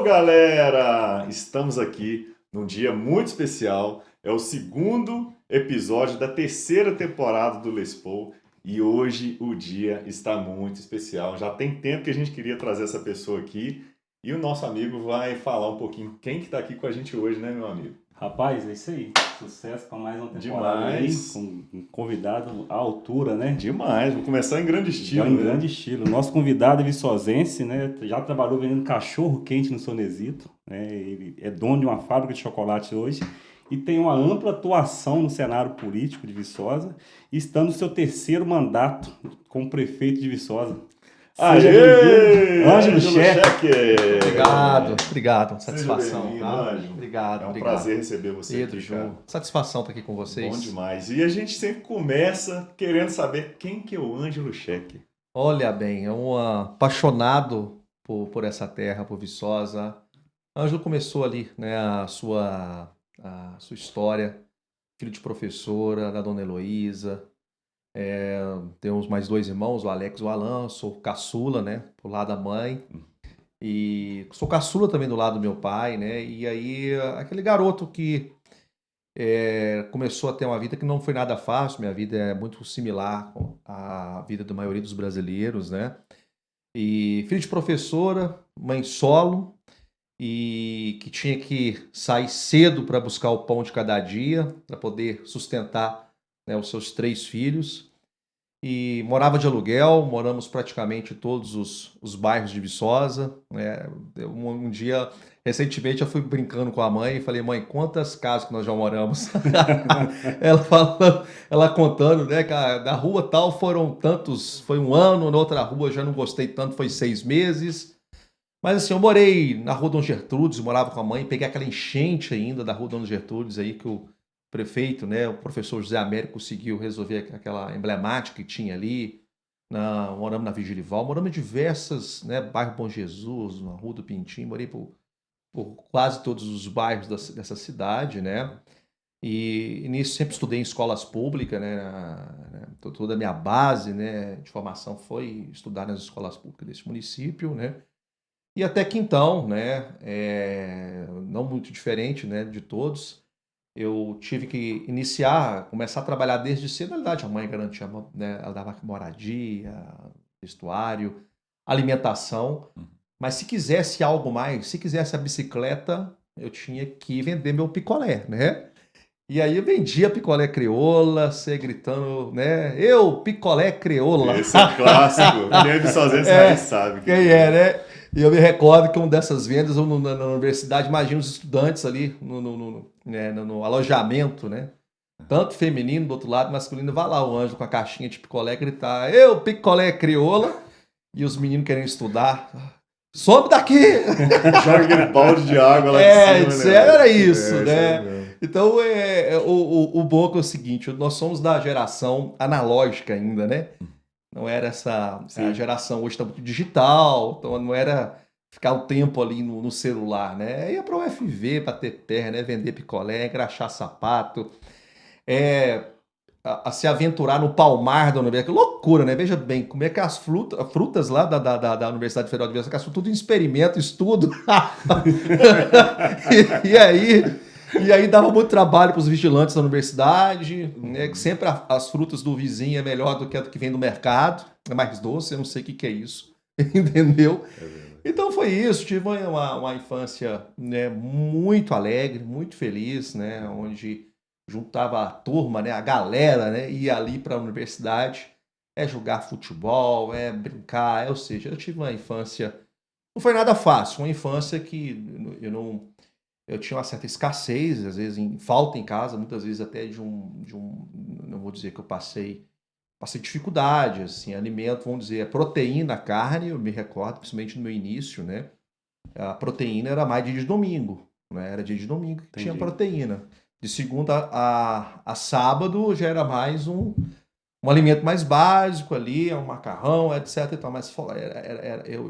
Galera! Estamos aqui num dia muito especial. É o segundo episódio da terceira temporada do Les Paul e hoje o dia está muito especial. Já tem tempo que a gente queria trazer essa pessoa aqui e o nosso amigo vai falar um pouquinho quem que está aqui com a gente hoje, né, meu amigo? Rapaz, é isso aí. Sucesso para mais uma temporada Demais! aí, com um convidado à altura, né? Demais! Vou começar em grande Já estilo, em né? grande estilo. Nosso convidado é viçosense, né? Já trabalhou vendendo cachorro quente no Sonezito, né? Ele é dono de uma fábrica de chocolate hoje e tem uma ampla atuação no cenário político de Viçosa e está no seu terceiro mandato como prefeito de Viçosa. Seja bem-vindo, Aê! Ângelo Ângelo Cheque. Obrigado. Seja Satisfação, bem-vindo, tá? Ângelo. Obrigado, É um obrigado. prazer receber você Pedro, aqui, Ju, cara. satisfação estar aqui com Bom vocês. demais. E a gente sempre começa querendo saber quem que é o Ângelo Cheque. Olha bem, é um apaixonado por essa terra, por Viçosa. Ângelo começou ali, né, a sua história, filho de professora, da dona Heloísa. Temos mais dois irmãos, o Alex e o Alan. Sou caçula, né, por lado da mãe. E sou caçula também do lado do meu pai, né? E aí, aquele garoto que começou a ter uma vida que não foi nada fácil. Minha vida é muito similar à vida da maioria dos brasileiros, né? E filho de professora, mãe solo, e que tinha que sair cedo para buscar o pão de cada dia, para poder sustentar, né, os seus três filhos. E morava de aluguel, moramos praticamente todos os bairros de Viçosa, né? Um dia, recentemente, eu fui brincando com a mãe e falei: mãe, quantas casas que nós já moramos? Ela contando, né, que da rua tal foram tantos, foi um ano, na outra rua já não gostei tanto, foi 6 meses. Mas assim, eu morei na Rua Dom Gertrudes, morava com a mãe, peguei aquela enchente ainda da Rua Dom Gertrudes aí que o prefeito, né, o professor José Américo conseguiu resolver aquela emblemática que tinha ali. Moramos na Vigilival, moramos em diversas, né, bairro Bom Jesus, na Rua do Pintinho, morei por quase todos os bairros dessa cidade, né? E nisso sempre estudei em escolas públicas, né? Toda a minha base, né, de formação foi estudar nas escolas públicas desse município, né? E até que então, né, não muito diferente, né, de todos, eu tive que começar a trabalhar desde cedo. Na verdade, a mãe garantia, né, ela dava moradia, vestuário, alimentação. Mas se quisesse algo mais, se quisesse a bicicleta, eu tinha que vender meu picolé, né? E aí eu vendia picolé crioula, você gritando, né? Eu, picolé crioula. Esse é clássico. Quem é viçosense raiz sabe o que Quem que é, é. né? E eu me recordo que uma dessas vendas, na universidade, imagina os estudantes ali no alojamento, né? Tanto feminino, do outro lado, masculino, vai lá o anjo com a caixinha de picolé gritar: eu, picolé crioula, e os meninos querendo estudar. Some daqui! Joga aquele balde de água lá de cima, Etc. né? Era isso, Isso aí né? mesmo. Então, o bom é o seguinte: nós somos da geração analógica ainda, né? Não era a Sim. geração hoje está muito digital, então não era ficar o tempo ali no celular, né? Ia para o UFV, bater pé, né? Vender picolé, engraxar sapato, é, a se aventurar no palmar da universidade. Que loucura, né? Veja bem, como é que as frutas lá da Universidade Federal de Viçosa, que tudo em experimento, estudo. E aí dava muito trabalho para os vigilantes da universidade, né? Que sempre as frutas do vizinho é melhor do que a que vem do mercado, é mais doce, eu não sei o que é isso, entendeu? É verdade. Então foi isso, tive uma infância, né, muito alegre, muito feliz, né, onde juntava a turma, né, a galera, né, ia ali para a universidade, jogar futebol, brincar, ou seja, eu tive uma infância, não foi nada fácil, uma infância que eu tinha uma certa escassez, às vezes falta em casa, muitas vezes até não vou dizer que eu passei dificuldade, assim, alimento, vamos dizer, proteína, carne, eu me recordo, principalmente no meu início, né? A proteína era mais dia de domingo, né? Era dia de domingo que tinha Entendi. proteína. De segunda a sábado já era mais um alimento mais básico ali, um macarrão, etc. E tal, mas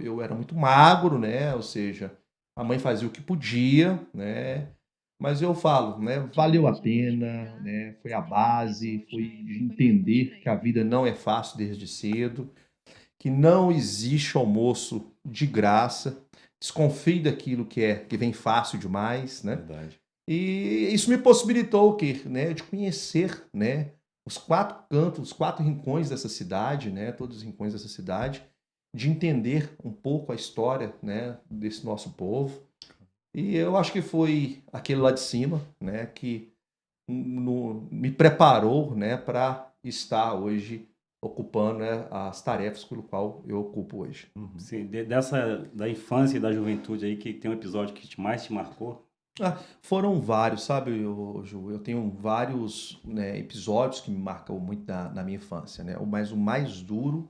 eu era muito magro, né? Ou seja, a mãe fazia o que podia, né? Mas eu falo, né? Valeu a pena, né? Foi a base, foi de entender que a vida não é fácil desde cedo, que não existe almoço de graça. desconfie daquilo que vem fácil demais, né? Verdade. E isso me possibilitou o quê? Né? De conhecer, né? Os 4 cantos, os 4 rincões dessa cidade, né? Todos os rincões dessa cidade, de entender um pouco a história, né? Desse nosso povo. E eu acho que foi aquele lá de cima, né? Que me preparou, né? Para estar hoje ocupando, né, as tarefas pelo qual eu ocupo hoje. Uhum. Sim, da infância e da juventude aí, que tem um episódio que mais te marcou? Foram vários, sabe, Ju? Eu tenho vários, né, episódios que me marcam muito na minha infância, né? Mas o mais duro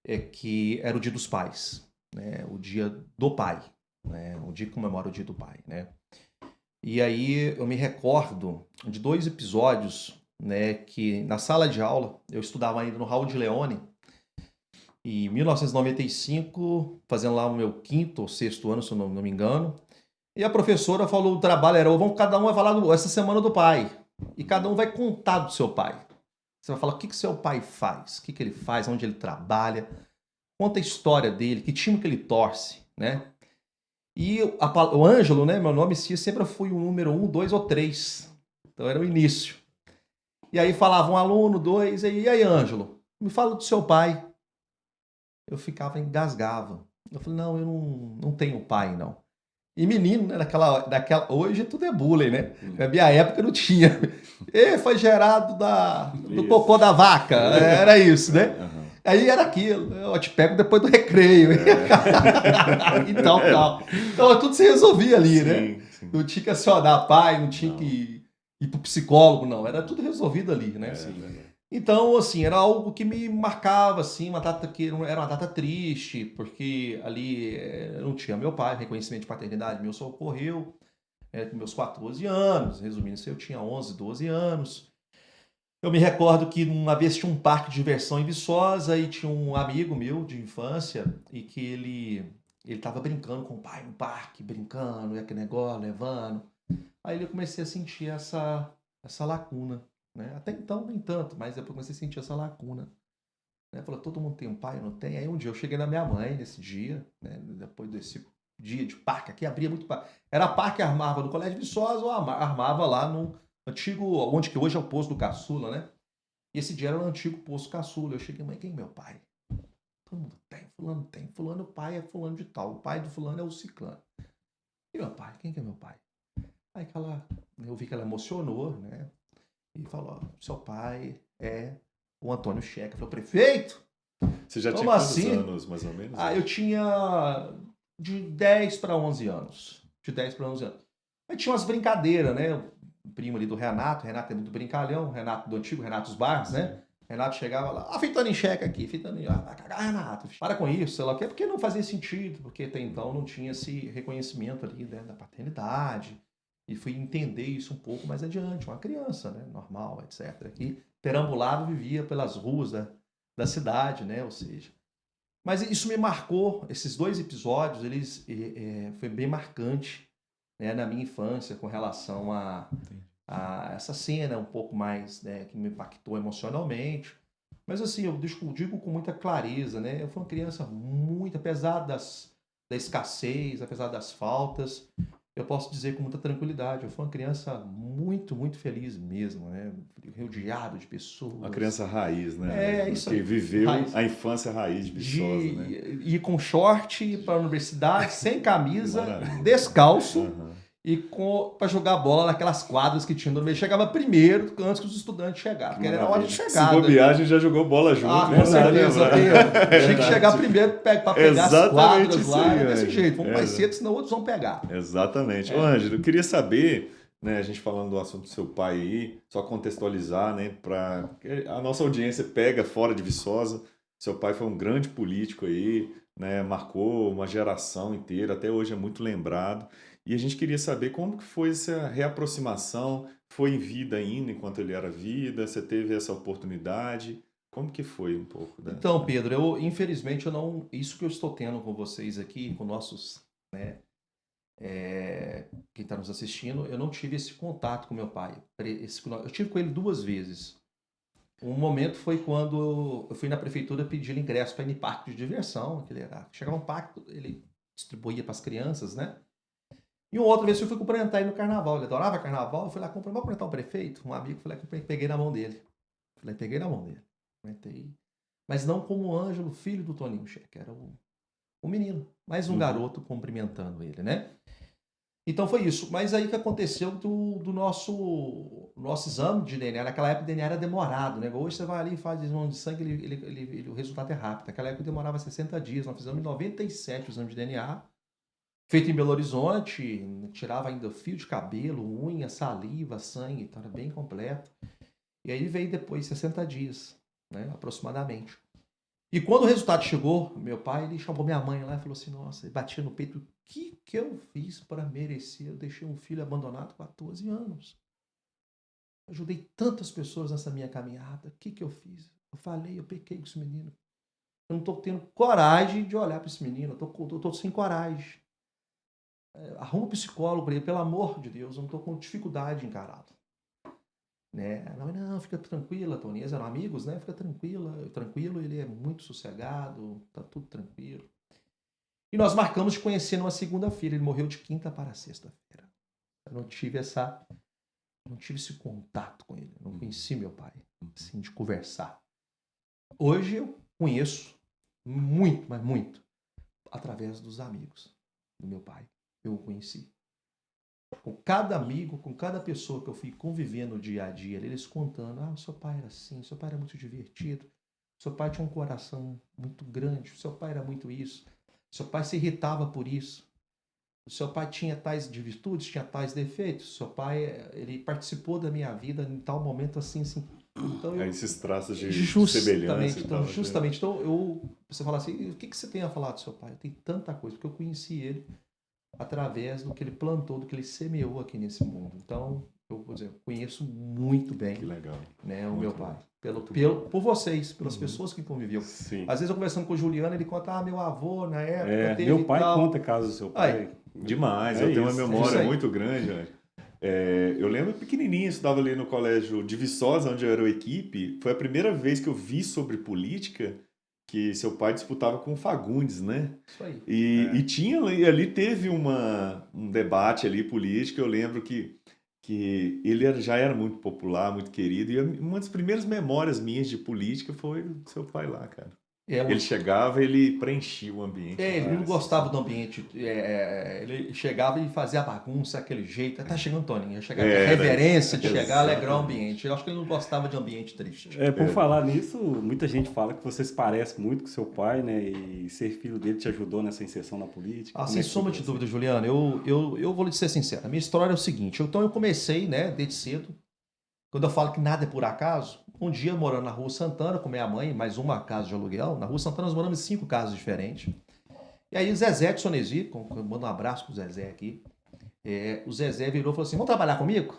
é que era o Dia dos Pais, né? O Dia do Pai, né? O dia que comemora o Dia do Pai, né? E aí eu me recordo de 2 episódios, né? Que na sala de aula, eu estudava ainda no Raul de Leone, e em 1995, fazendo lá o meu 5º ou 6º ano, se eu não me engano. E a professora falou: o trabalho era, cada um vai falar essa semana do pai. E cada um vai contar do seu pai. Você vai falar o que seu pai faz, o que ele faz, onde ele trabalha, conta a história dele, que time que ele torce, né? E o Ângelo, né, meu nome sempre foi o número 1, 2 ou 3. Então era o início. E aí falava um aluno, 2, e aí, Ângelo, me fala do seu pai. Eu ficava, engasgava. Eu falei: não, eu não tenho pai, não. E menino, né, hoje tudo é bullying, né? Na minha época não tinha. E foi gerado do cocô da vaca. Era isso, né? Uhum. Aí era aquilo. Eu te pego depois do recreio. E tal. Então tudo se resolvia ali, né? Sim. Não tinha que acionar pai, não tinha que ir pro psicólogo, não. Era tudo resolvido ali, né? Verdade. Então, assim, era algo que me marcava, assim, uma data que era uma data triste, porque ali não tinha meu pai, reconhecimento de paternidade meu só ocorreu com meus 14 anos, resumindo isso, eu tinha 11, 12 anos. Eu me recordo que uma vez tinha um parque de diversão em Viçosa e tinha um amigo meu de infância e que ele estava brincando com o pai no parque, brincando, e aquele negócio, levando. Aí eu comecei a sentir essa lacuna. Né? Até então, nem tanto, mas depois comecei a sentir essa lacuna. Né? Falei: todo mundo tem um pai, eu não tenho? Aí um dia eu cheguei na minha mãe, nesse dia, né? Depois desse dia de parque, aqui abria muito parque. Era parque que armava no Colégio Viçosa ou armava lá no antigo, onde que hoje é o posto do Caçula, né? E esse dia era o antigo posto Caçula. Eu cheguei: mãe, quem é meu pai? Todo mundo tem, fulano tem. Fulano, o pai é fulano de tal. O pai do fulano é o ciclano. E meu pai? Quem que é meu pai? Aí eu vi que ela emocionou, né? E falou: seu pai é o Antônio Checa. Eu falei: prefeito? Você já Como tinha quantos assim? anos, mais ou menos? Eu tinha de 10 para 11 anos. De 10 para 11 anos. Aí tinha umas brincadeiras, né? O primo ali do Renato é muito brincalhão, Renato do antigo, Renato dos Barros, né? Renato chegava lá: fitando em cheque aqui, fitando em... vai cagar, Renato, para com isso, sei lá o quê, porque não fazia sentido, porque até então não tinha esse reconhecimento ali, né, da paternidade. E fui entender isso um pouco mais adiante, uma criança, né, normal, etc. Que perambulava e vivia pelas ruas da cidade, né, ou seja. Mas isso me marcou, esses 2 episódios, eles foi bem marcante, né, na minha infância com relação a essa cena um pouco mais, né, que me impactou emocionalmente. Mas assim, eu digo com muita clareza, né, eu fui uma criança muito, apesar da escassez, apesar das faltas, eu posso dizer com muita tranquilidade, eu fui uma criança muito, muito feliz mesmo, né? Rodeado de pessoas. Uma criança raiz, né? Isso que aí. viveu Raiz. a infância raiz de Viçosa, né? Ir com short para a universidade, sem camisa, Maravilha. descalço, e para jogar bola naquelas quadras que tinha no meio. Chegava primeiro, antes que os estudantes chegassem, porque era a hora de Se chegada. bobear, a gente já jogou bola junto. Com certeza. Tinha que chegar primeiro para pegar as quadras lá. Aí, Desse jeito, vamos mais cedo, senão outros vão pegar. Exatamente. Ô, Ângelo, eu queria saber, né, a gente falando do assunto do seu pai aí, só contextualizar, né, para a nossa audiência pega fora de Viçosa. Seu pai foi um grande político aí, né, marcou uma geração inteira, até hoje é muito lembrado. E a gente queria saber como que foi essa reaproximação, foi em vida ainda, enquanto ele era vida, você teve essa oportunidade, como que foi um pouco? Então, Pedro, infelizmente, isso que eu estou tendo com vocês aqui, com nossos, né, quem está nos assistindo, eu não tive esse contato com meu pai. Eu tive com ele 2 vezes. Um momento foi quando eu fui na prefeitura pedir ingresso para ir em parque de diversão. Chegava um parque, ele distribuía para as crianças, né? E uma outra vez eu fui cumprimentar ele no carnaval. Ele adorava carnaval. Eu fui lá cumprimentar o prefeito. Um amigo, fui lá peguei na mão dele. Peguei na mão dele. Cumprimentei. Mas não como o Ângelo, filho do Toninho Cheque. Era o menino. Mais um garoto cumprimentando ele, né? Então foi isso. Mas aí que aconteceu do nosso exame de DNA. Naquela época o DNA era demorado, né? Hoje você vai ali e faz exame de sangue, o resultado é rápido. Naquela época demorava 60 dias. Nós fizemos em 97 o exame de DNA. Feito em Belo Horizonte, tirava ainda fio de cabelo, unha, saliva, sangue, então era bem completo. E aí veio depois 60 dias, né, aproximadamente. E quando o resultado chegou, meu pai, ele chamou minha mãe lá e falou assim, nossa, ele batia no peito, o que eu fiz para merecer? Eu deixei um filho abandonado com 14 anos. Eu ajudei tantas pessoas nessa minha caminhada, o que eu fiz? Eu falei, eu pequei com esse menino. Eu não estou tendo coragem de olhar para esse menino, eu tô sem coragem. Arruma um psicólogo para ele, pelo amor de Deus, eu não estou com dificuldade de encará-lo. Né? Não, fica tranquila, Tony. Eles eram amigos, né? Fica tranquilo, ele é muito sossegado, tá tudo tranquilo. E nós marcamos de conhecer numa segunda-feira, ele morreu de quinta para sexta-feira. Eu não tive esse contato com ele, eu não conheci meu pai, assim, de conversar. Hoje eu conheço muito, mas muito, através dos amigos do meu pai. Eu o conheci. Com cada amigo, com cada pessoa que eu fui convivendo no dia a dia, eles contando, o seu pai era assim, seu pai era muito divertido, seu pai tinha um coração muito grande, seu pai era muito isso, seu pai se irritava por isso, o seu pai tinha tais de virtudes, tinha tais defeitos, seu pai, ele participou da minha vida em tal momento assim. Então esses traços de justamente, semelhança. Então, você fala assim, o que você tem a falar do seu pai? Eu tenho tanta coisa, porque eu conheci ele através do que ele plantou, do que ele semeou aqui nesse mundo. Então, eu vou dizer, eu conheço muito bem, que legal, né, o muito meu pai. Por vocês, pelas pessoas que conviviam. Sim. Às vezes eu conversando com o Juliano, ele conta, meu avô na época teve meu pai tal. conta casos do seu pai. Demais, eu tenho uma memória muito grande, né? Eu lembro pequenininho, estudava ali no colégio de Viçosa, onde eu era equipe. Foi a primeira vez que eu vi sobre política que seu pai disputava com o Fagundes, né? Isso aí. E tinha ali teve um debate ali político. Eu lembro que ele já era muito popular, muito querido. E uma das primeiras memórias minhas de política foi do seu pai lá, cara. Ele chegava, ele preenchia o ambiente. Ele não gostava do ambiente. Ele chegava e fazia a bagunça, aquele jeito. Tá chegando Toninho. A reverência de chegar, alegrar o ambiente. Eu acho que ele não gostava de ambiente triste. Por falar nisso, muita gente fala que você se parece muito com seu pai, né? E ser filho dele te ajudou nessa inserção na política. Sem sombra de dúvida, Juliano. Eu vou lhe ser sincero. A minha história é o seguinte. Então eu comecei, né, desde cedo. Quando eu falo que nada é por acaso, um dia morando na Rua Santana com minha mãe, mais uma casa de aluguel. Na Rua Santana nós moramos em 5 casas diferentes. E aí o Zezé de Sonesi, eu mando um abraço pro Zezé aqui. O Zezé virou e falou assim, vamos trabalhar comigo?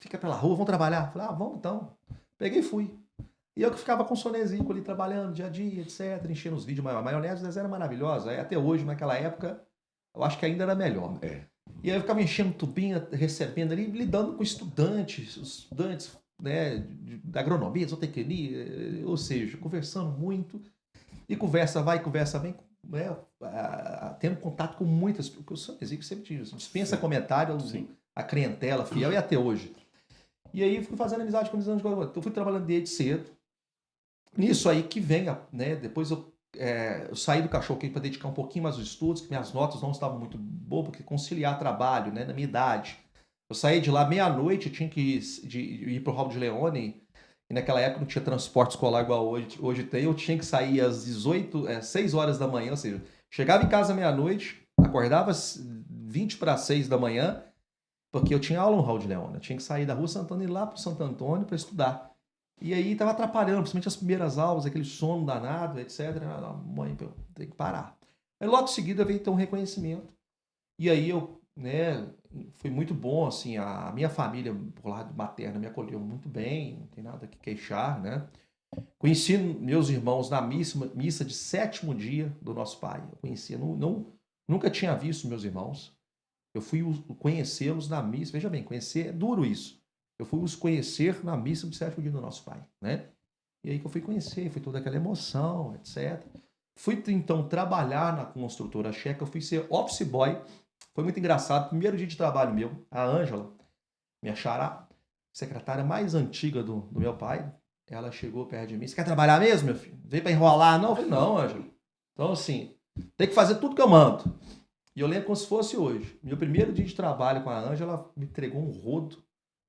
Fica pela rua, vamos trabalhar? Eu falei, vamos então. Peguei e fui. E eu que ficava com o Sonesico ali trabalhando dia a dia, etc, enchendo os vídeos. A maionese do Zezé era maravilhosa. Até hoje, naquela época, eu acho que ainda era melhor. E aí eu ficava enchendo tubinha, recebendo ali, lidando com estudantes, né, da agronomia, zootecnia, ou seja, conversando muito. E conversa vai, conversa vem, né, tendo contato com muitas, porque o Sonesico sempre dispensa comentário, a clientela fiel e até hoje. E aí eu fui fazendo amizade com os anos de agora. Eu fui trabalhando desde cedo. Nisso aí que vem, né, depois eu saí do cachorro para dedicar um pouquinho mais aos estudos, que minhas notas não estavam muito boas, porque conciliar trabalho, né, na minha idade. Eu saí de lá meia-noite, eu tinha que ir para o Raul de Leone, e naquela época não tinha transporte escolar igual hoje tem, eu tinha que sair às 6 horas da manhã, ou seja, chegava em casa meia-noite, acordava às 20 para 6 da manhã, porque eu tinha aula no Raul de Leone, eu tinha que sair da Rua Santana e ir lá para o Santo Antônio para estudar. E aí estava atrapalhando, principalmente as primeiras aulas, aquele sono danado, etc. Mãe, eu tenho que parar. Aí logo em seguida veio ter um reconhecimento. E aí eu, né, foi muito bom, assim, a minha família, por lado materno, me acolheu muito bem, não tem nada que queixar, né? Conheci meus irmãos na missa de 7º dia do nosso pai. Eu conhecia, nunca tinha visto meus irmãos. Eu fui conhecê-los na missa. Veja bem, conhecer é duro isso. Eu fui os conhecer na missa do 7º dia do nosso pai, né? E aí que eu fui conhecer, foi toda aquela emoção, etc. Fui então trabalhar na construtora checa, eu fui ser office boy. Foi muito engraçado. Primeiro dia de trabalho meu, a Ângela, minha xará, secretária mais antiga do meu pai, ela chegou perto de mim. Você quer trabalhar mesmo, meu filho? Veio para enrolar? Não, eu falei, não, Ângela. Então, assim, tem que fazer tudo que eu mando. E eu lembro como se fosse hoje. Meu primeiro dia de trabalho com a Ângela, ela me entregou um rodo,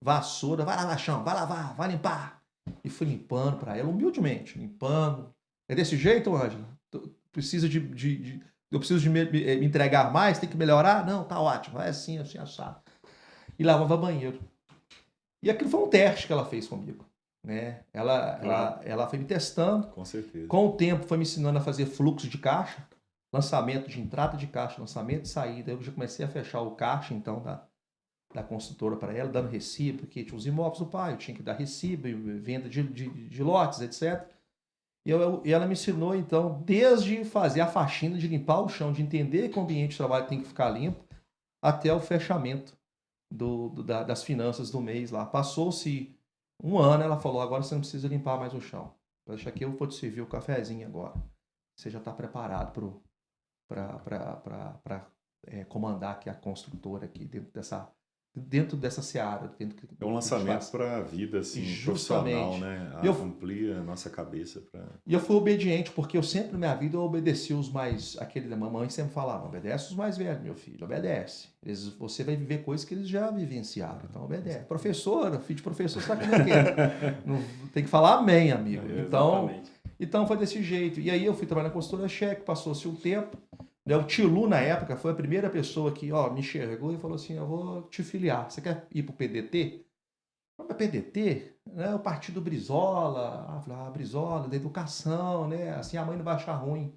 vassoura, vai lavar chão, vai lavar, vai limpar. E fui limpando para ela, humildemente, limpando. É desse jeito, Ângela? Precisa eu preciso de me entregar mais, tem que melhorar? Não, tá ótimo, é assim, assim, assado. E lavava banheiro. E aquilo foi um teste que ela fez comigo. Né? Ela foi me testando. Com certeza. Com o tempo, foi me ensinando a fazer fluxo de caixa, lançamento de entrada de caixa, lançamento de saída. Eu já comecei a fechar o caixa, então, da construtora para ela, dando recibo, porque tinha os imóveis do pai, eu tinha que dar recibo, venda de lotes, etc. E ela me ensinou, então, desde fazer a faxina, de limpar o chão, de entender que o ambiente de trabalho tem que ficar limpo, até o fechamento das finanças do mês lá. Passou-se um ano, ela falou, agora você não precisa limpar mais o chão. Deixa que eu vou te servir o cafezinho agora. Você já está preparado para comandar aqui a construtora aqui dentro dessa seara. É um lançamento para a vida assim, profissional, né? Amplia a nossa cabeça. E eu fui obediente, porque eu sempre na minha vida eu obedeci os mais... Aquele da mamãe sempre falava, obedece os mais velhos, meu filho, obedece. Você vai viver coisas que eles já vivenciaram, então obedece. Professora, filho de professor, sabe como é que é? Não, tem que falar amém, amigo. Então foi desse jeito. E aí eu fui trabalhar na construtora cheque, passou-se um tempo. O Tilu, na época, foi a primeira pessoa que me enxergou e falou assim, eu vou te filiar. Você quer ir para o PDT? Para PDT? Né? O partido Brizola. Brizola, da educação, né? Assim, a mãe não vai achar ruim.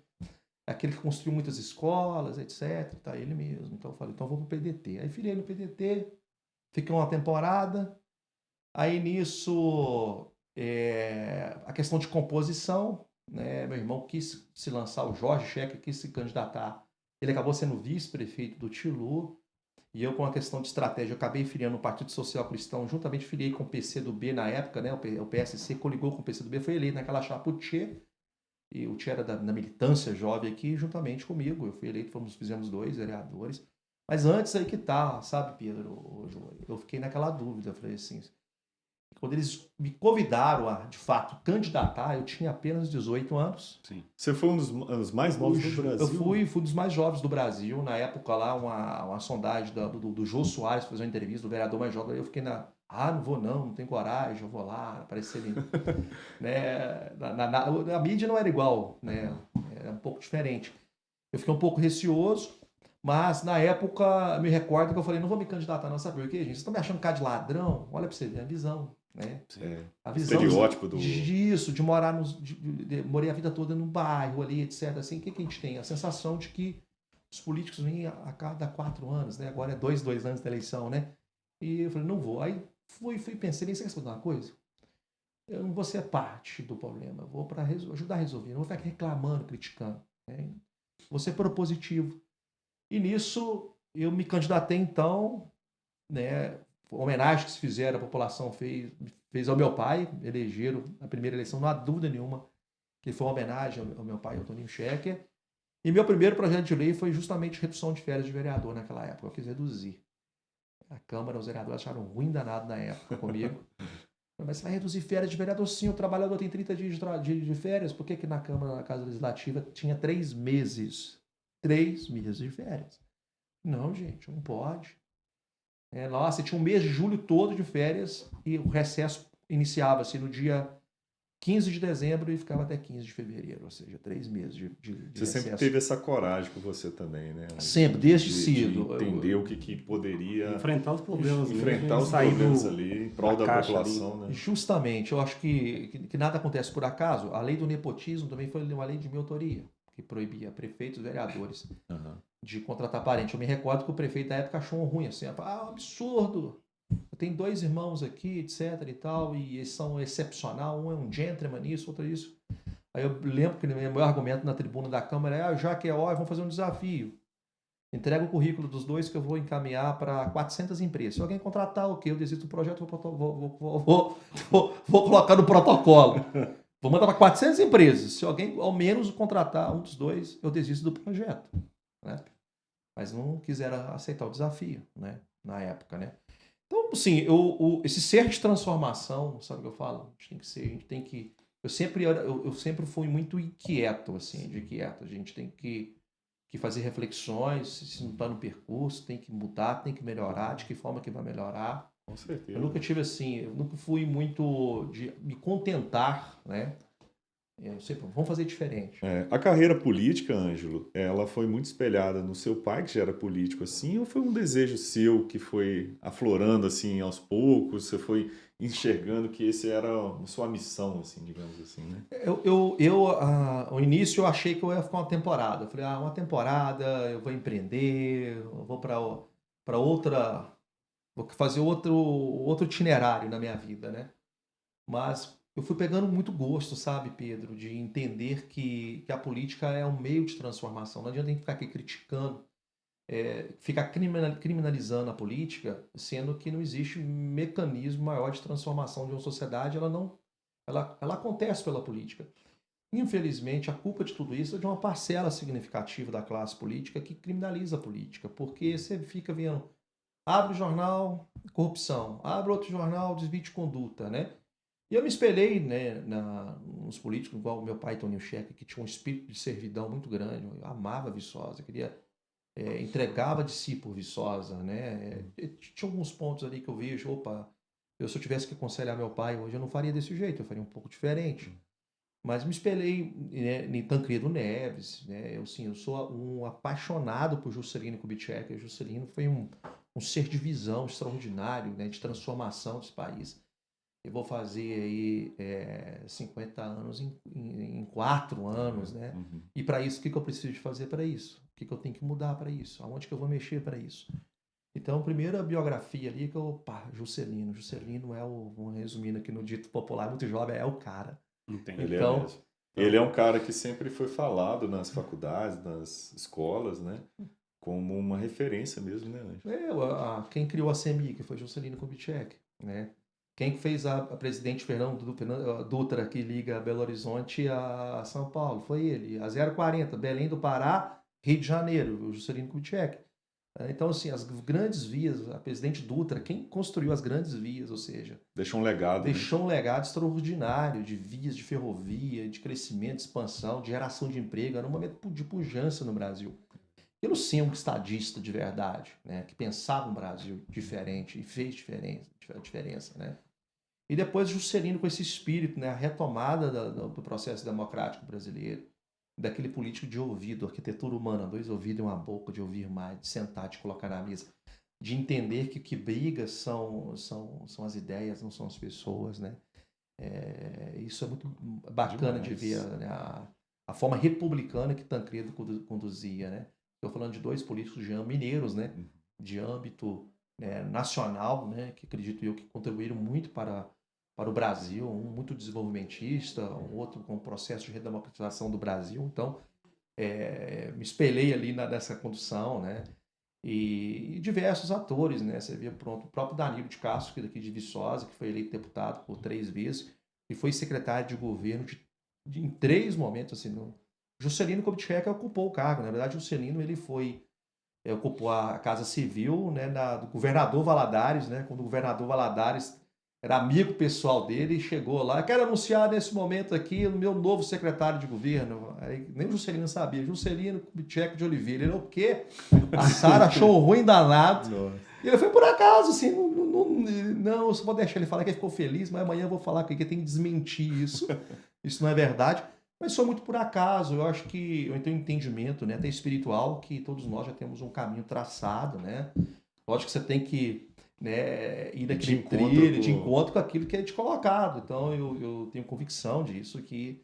Aquele que construiu muitas escolas, etc. Tá, ele mesmo. Então eu falei, então eu vou para o PDT. Aí filiei no PDT, fiquei uma temporada. Aí nisso, a questão de composição, né? Meu irmão quis se lançar, o Jorge Checa quis se candidatar. Ele acabou sendo vice-prefeito do Tilu. E eu, com a questão de estratégia, eu acabei filiando o Partido Social Cristão, juntamente filiei com o PCdoB na época, né? O PSC coligou com o PCdoB, foi eleito naquela chapa o Tchê. E o Tchê era da militância jovem aqui, juntamente comigo. Eu fui eleito, fizemos 2 vereadores. Mas antes aí que tá, sabe, Pedro? Eu fiquei naquela dúvida. Eu falei assim, quando eles me convidaram a, de fato, candidatar, eu tinha apenas 18 anos. Sim. Você foi um dos mais novos do Brasil? Eu fui um dos mais jovens do Brasil. Na época lá, uma sondagem do Jô Soares, fazer uma entrevista do vereador mais jovem. Eu fiquei não vou não tenho coragem, eu vou lá, aparecer ali. Né? A mídia não era igual, né? Era um pouco diferente. Eu fiquei um pouco receoso, mas na época, me recordo que eu falei, não vou me candidatar não, sabe por quê, gente? Vocês estão me achando cara de ladrão? Olha pra você ver a visão. Né? A visão estereótipo disso, de morar morei a vida toda num bairro ali, etc. Assim, o que a gente tem? A sensação de que os políticos vêm a cada 4 anos, né? Agora é 2 anos da eleição, né? E eu falei, não vou. Aí pensei, você quer saber uma coisa? Eu não vou ser parte do problema, eu vou para ajudar a resolver, não vou ficar reclamando, criticando. Né? Vou ser propositivo. E nisso eu me candidatei então, né? Homenagem que se fizeram, a população fez ao meu pai, elegeram a primeira eleição, não há dúvida nenhuma que foi uma homenagem ao meu pai, ao Toninho Schecker. E meu primeiro projeto de lei foi justamente redução de férias de vereador naquela época, eu quis reduzir. A Câmara, os vereadores acharam ruim danado na época comigo. Mas você vai reduzir férias de vereador? Sim, o trabalhador tem 30 dias de férias. Por que na Câmara, na Casa Legislativa, tinha 3 meses? 3 meses de férias. Não, gente, não pode. Nossa, tinha um mês de julho todo de férias e o recesso iniciava-se no dia 15 de dezembro e ficava até 15 de fevereiro, ou seja, 3 meses de Você recesso. sempre teve essa coragem com você também, né? Sempre, desde cedo. De entender o que poderia... Enfrentar os problemas. Enfrentar os problemas ali, em prol da população, né? Justamente, eu acho que nada acontece por acaso. A lei do nepotismo também foi uma lei de minha autoria, que proibia prefeitos e vereadores de contratar parente. Eu me recordo que o prefeito da época achou ruim, assim, absurdo. Eu tenho 2 irmãos aqui, etc e tal, e eles são excepcional, um é um gentleman isso, outro é isso. Aí eu lembro que o meu argumento na tribuna da Câmara é, já que é vamos fazer um desafio. Entrega o currículo dos 2 que eu vou encaminhar para 400 empresas. Se alguém contratar, ok, eu desisto do projeto, vou colocar no protocolo. vou mandar para 400 empresas. Se alguém, ao menos, contratar um dos dois, eu desisto do projeto, né? Mas não quiseram aceitar o desafio, né? Na época, né? Então, assim, esse ser de transformação, sabe o que eu falo? A gente tem que ser, a gente tem que... Eu sempre fui muito inquieto, assim, de quieto. A gente tem que fazer reflexões, se não está no percurso, tem que mudar, tem que melhorar, de que forma que vai melhorar. Com certeza. Eu nunca tive assim, eu nunca fui muito de me contentar, né? Eu sempre, vamos fazer diferente. A carreira política, Ângelo, ela foi muito espelhada no seu pai, que já era político assim, ou foi um desejo seu que foi aflorando assim aos poucos, você foi enxergando que esse era a sua missão, assim, digamos assim, né? Ao início eu achei que eu ia ficar uma temporada. Eu falei, uma temporada, eu vou empreender, eu vou para outra, vou fazer outro itinerário na minha vida, né? Mas eu fui pegando muito gosto, sabe, Pedro, de entender que a política é um meio de transformação. Não adianta a gente ficar aqui criticando, ficar criminalizando a política, sendo que não existe mecanismo maior de transformação de uma sociedade. Ela acontece pela política. Infelizmente, a culpa de tudo isso é de uma parcela significativa da classe política que criminaliza a política, porque você fica vendo, abre o jornal, corrupção, abre outro jornal, desvio de conduta, né? E eu me espelhei, né, nos políticos, igual o meu pai, Toninho Checa, que tinha um espírito de servidão muito grande. Eu amava Viçosa, entregava de si por Viçosa, né? Tinha alguns pontos ali que eu vejo, se eu tivesse que aconselhar meu pai hoje, eu não faria desse jeito, eu faria um pouco diferente. Mas me espelhei, né, em Tancredo Neves, né? Eu sou um apaixonado por Juscelino Kubitschek. Juscelino foi um ser de visão extraordinário, né, de transformação desse país. Eu vou fazer aí 50 anos em 4 anos, né? Uhum. E para isso, o que eu preciso de fazer para isso? O que eu tenho que mudar para isso? Aonde que eu vou mexer para isso? Então, a primeira biografia ali Juscelino. Juscelino vamos resumindo aqui no dito popular, muito jovem, é o cara. Entendi. Ele é Então, mesmo. Ele é um cara que sempre foi falado nas faculdades, nas escolas, né? Como uma referência mesmo, né, Ângelo? quem criou a CEMIG, que foi Juscelino Kubitschek, né? Quem fez a presidente Fernando Dutra, que liga Belo Horizonte a São Paulo, foi ele. A 040, Belém do Pará, Rio de Janeiro, o Juscelino Kubitschek. Então, assim, as grandes vias, a presidente Dutra, quem construiu as grandes vias, ou seja... Deixou um legado, Deixou um legado extraordinário de vias, de ferrovia, de crescimento, de expansão, de geração de emprego. Era um momento de pujança no Brasil. Eu não sei um estadista de verdade, né, que pensava um Brasil diferente e fez diferença, né? E depois Juscelino com esse espírito, né, a retomada do processo democrático brasileiro, daquele político de ouvido, arquitetura humana, 2 ouvidos e uma boca, de ouvir mais, de sentar, de colocar na mesa, de entender que o que briga são as ideias, não são as pessoas, né? Isso é muito bacana de ver, né, a forma republicana que Tancredo conduzia, né? Estou falando de 2 políticos mineiros, né? De âmbito nacional, né? Que acredito eu que contribuíram muito para o Brasil, um muito desenvolvimentista, um outro com o processo de redemocratização do Brasil. Então, me espelhei ali nessa condução, né? E diversos atores, né? Você vê, o próprio Danilo de Castro, que daqui de Viçosa, que foi eleito deputado por 3 vezes, e foi secretário de governo em 3 momentos, assim, Juscelino Kubitschek ocupou o cargo. Na verdade, Juscelino ocupou a Casa Civil, né, do governador Valadares, né, quando o governador Valadares era amigo pessoal dele e chegou lá. Quero anunciar nesse momento aqui o meu novo secretário de governo. Aí, nem o Juscelino sabia. Juscelino Kubitschek de Oliveira. Ele, o quê? A Sara achou ruim danado. Nossa. E ele foi por acaso, assim, não, eu só vou deixar ele falar que ele ficou feliz, mas amanhã eu vou falar que ele tem que desmentir isso. Isso não é verdade. Mas foi muito por acaso. Eu acho que eu tenho um entendimento, né, até espiritual, que todos nós já temos um caminho traçado, né? Lógico que você tem que, né, ir naquele trilho, de encontro com aquilo que é te colocado. Então eu tenho convicção disso, que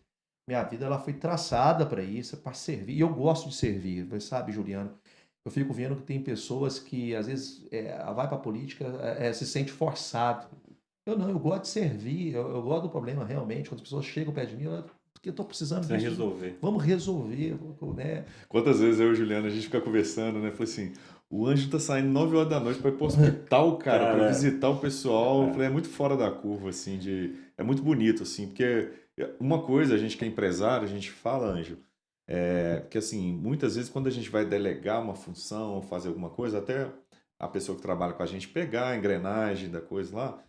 minha vida ela foi traçada para isso, para servir. E eu gosto de servir, sabe, Juliano? Eu fico vendo que tem pessoas que às vezes vai para a política, se sente forçado. Eu não, eu gosto de servir, eu gosto do problema realmente. Quando as pessoas chegam perto de mim, porque eu estou precisando disso. Resolver. Vamos resolver, né? Quantas vezes eu e o Juliano a gente fica conversando, né? Falei assim, o Ângelo tá saindo 9 horas da noite para ir pro hospital, cara, para visitar o pessoal. Eu falei, é muito fora da curva, assim, é muito bonito, assim, porque Uma coisa, a gente que é empresário, a gente fala, Ângelo, que assim, muitas vezes quando a gente vai delegar uma função ou fazer alguma coisa, até a pessoa que trabalha com a gente pegar a engrenagem da coisa lá,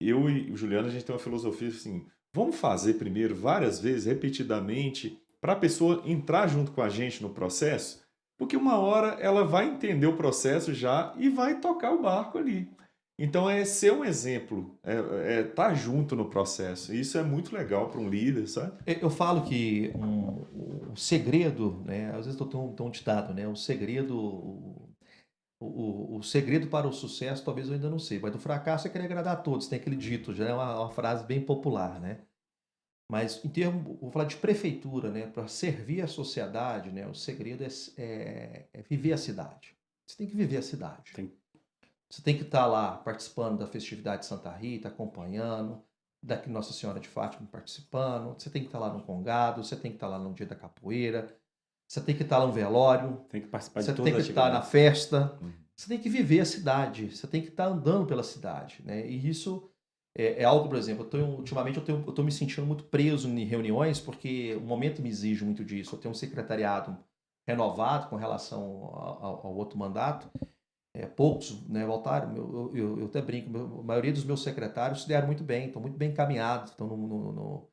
eu e o Juliano, a gente tem uma filosofia assim, vamos fazer primeiro várias vezes, repetidamente, para a pessoa entrar junto com a gente no processo, porque uma hora ela vai entender o processo já e vai tocar o barco ali. Então é ser um exemplo, estar junto no processo. E isso é muito legal para um líder, sabe? Eu falo que o segredo, né? Às vezes eu tô um ditado, né? O segredo para o sucesso, talvez eu ainda não sei, mas do fracasso é querer agradar a todos. Tem aquele dito, já é uma frase bem popular, né? Mas em termos, vou falar de prefeitura, né? Para servir a sociedade, né? O segredo é viver a cidade. Você tem que viver a cidade. Tem- Você tem que estar lá participando da festividade de Santa Rita, acompanhando, da Nossa Senhora de Fátima participando. Você tem que estar lá no congado, você tem que estar lá no dia da capoeira, você tem que estar lá no velório, Tem que participar de você todas tem as que estar na atividades. festa, Uhum. você tem que viver a cidade, você tem que estar andando pela cidade, né? E isso é algo, por exemplo, ultimamente eu estou me sentindo muito preso em reuniões porque o momento me exige muito disso. Eu tenho um secretariado renovado com relação ao outro mandato. Poucos, né, voltaram. Eu até brinco, a maioria dos meus secretários se deram muito bem, estão muito bem encaminhados, estão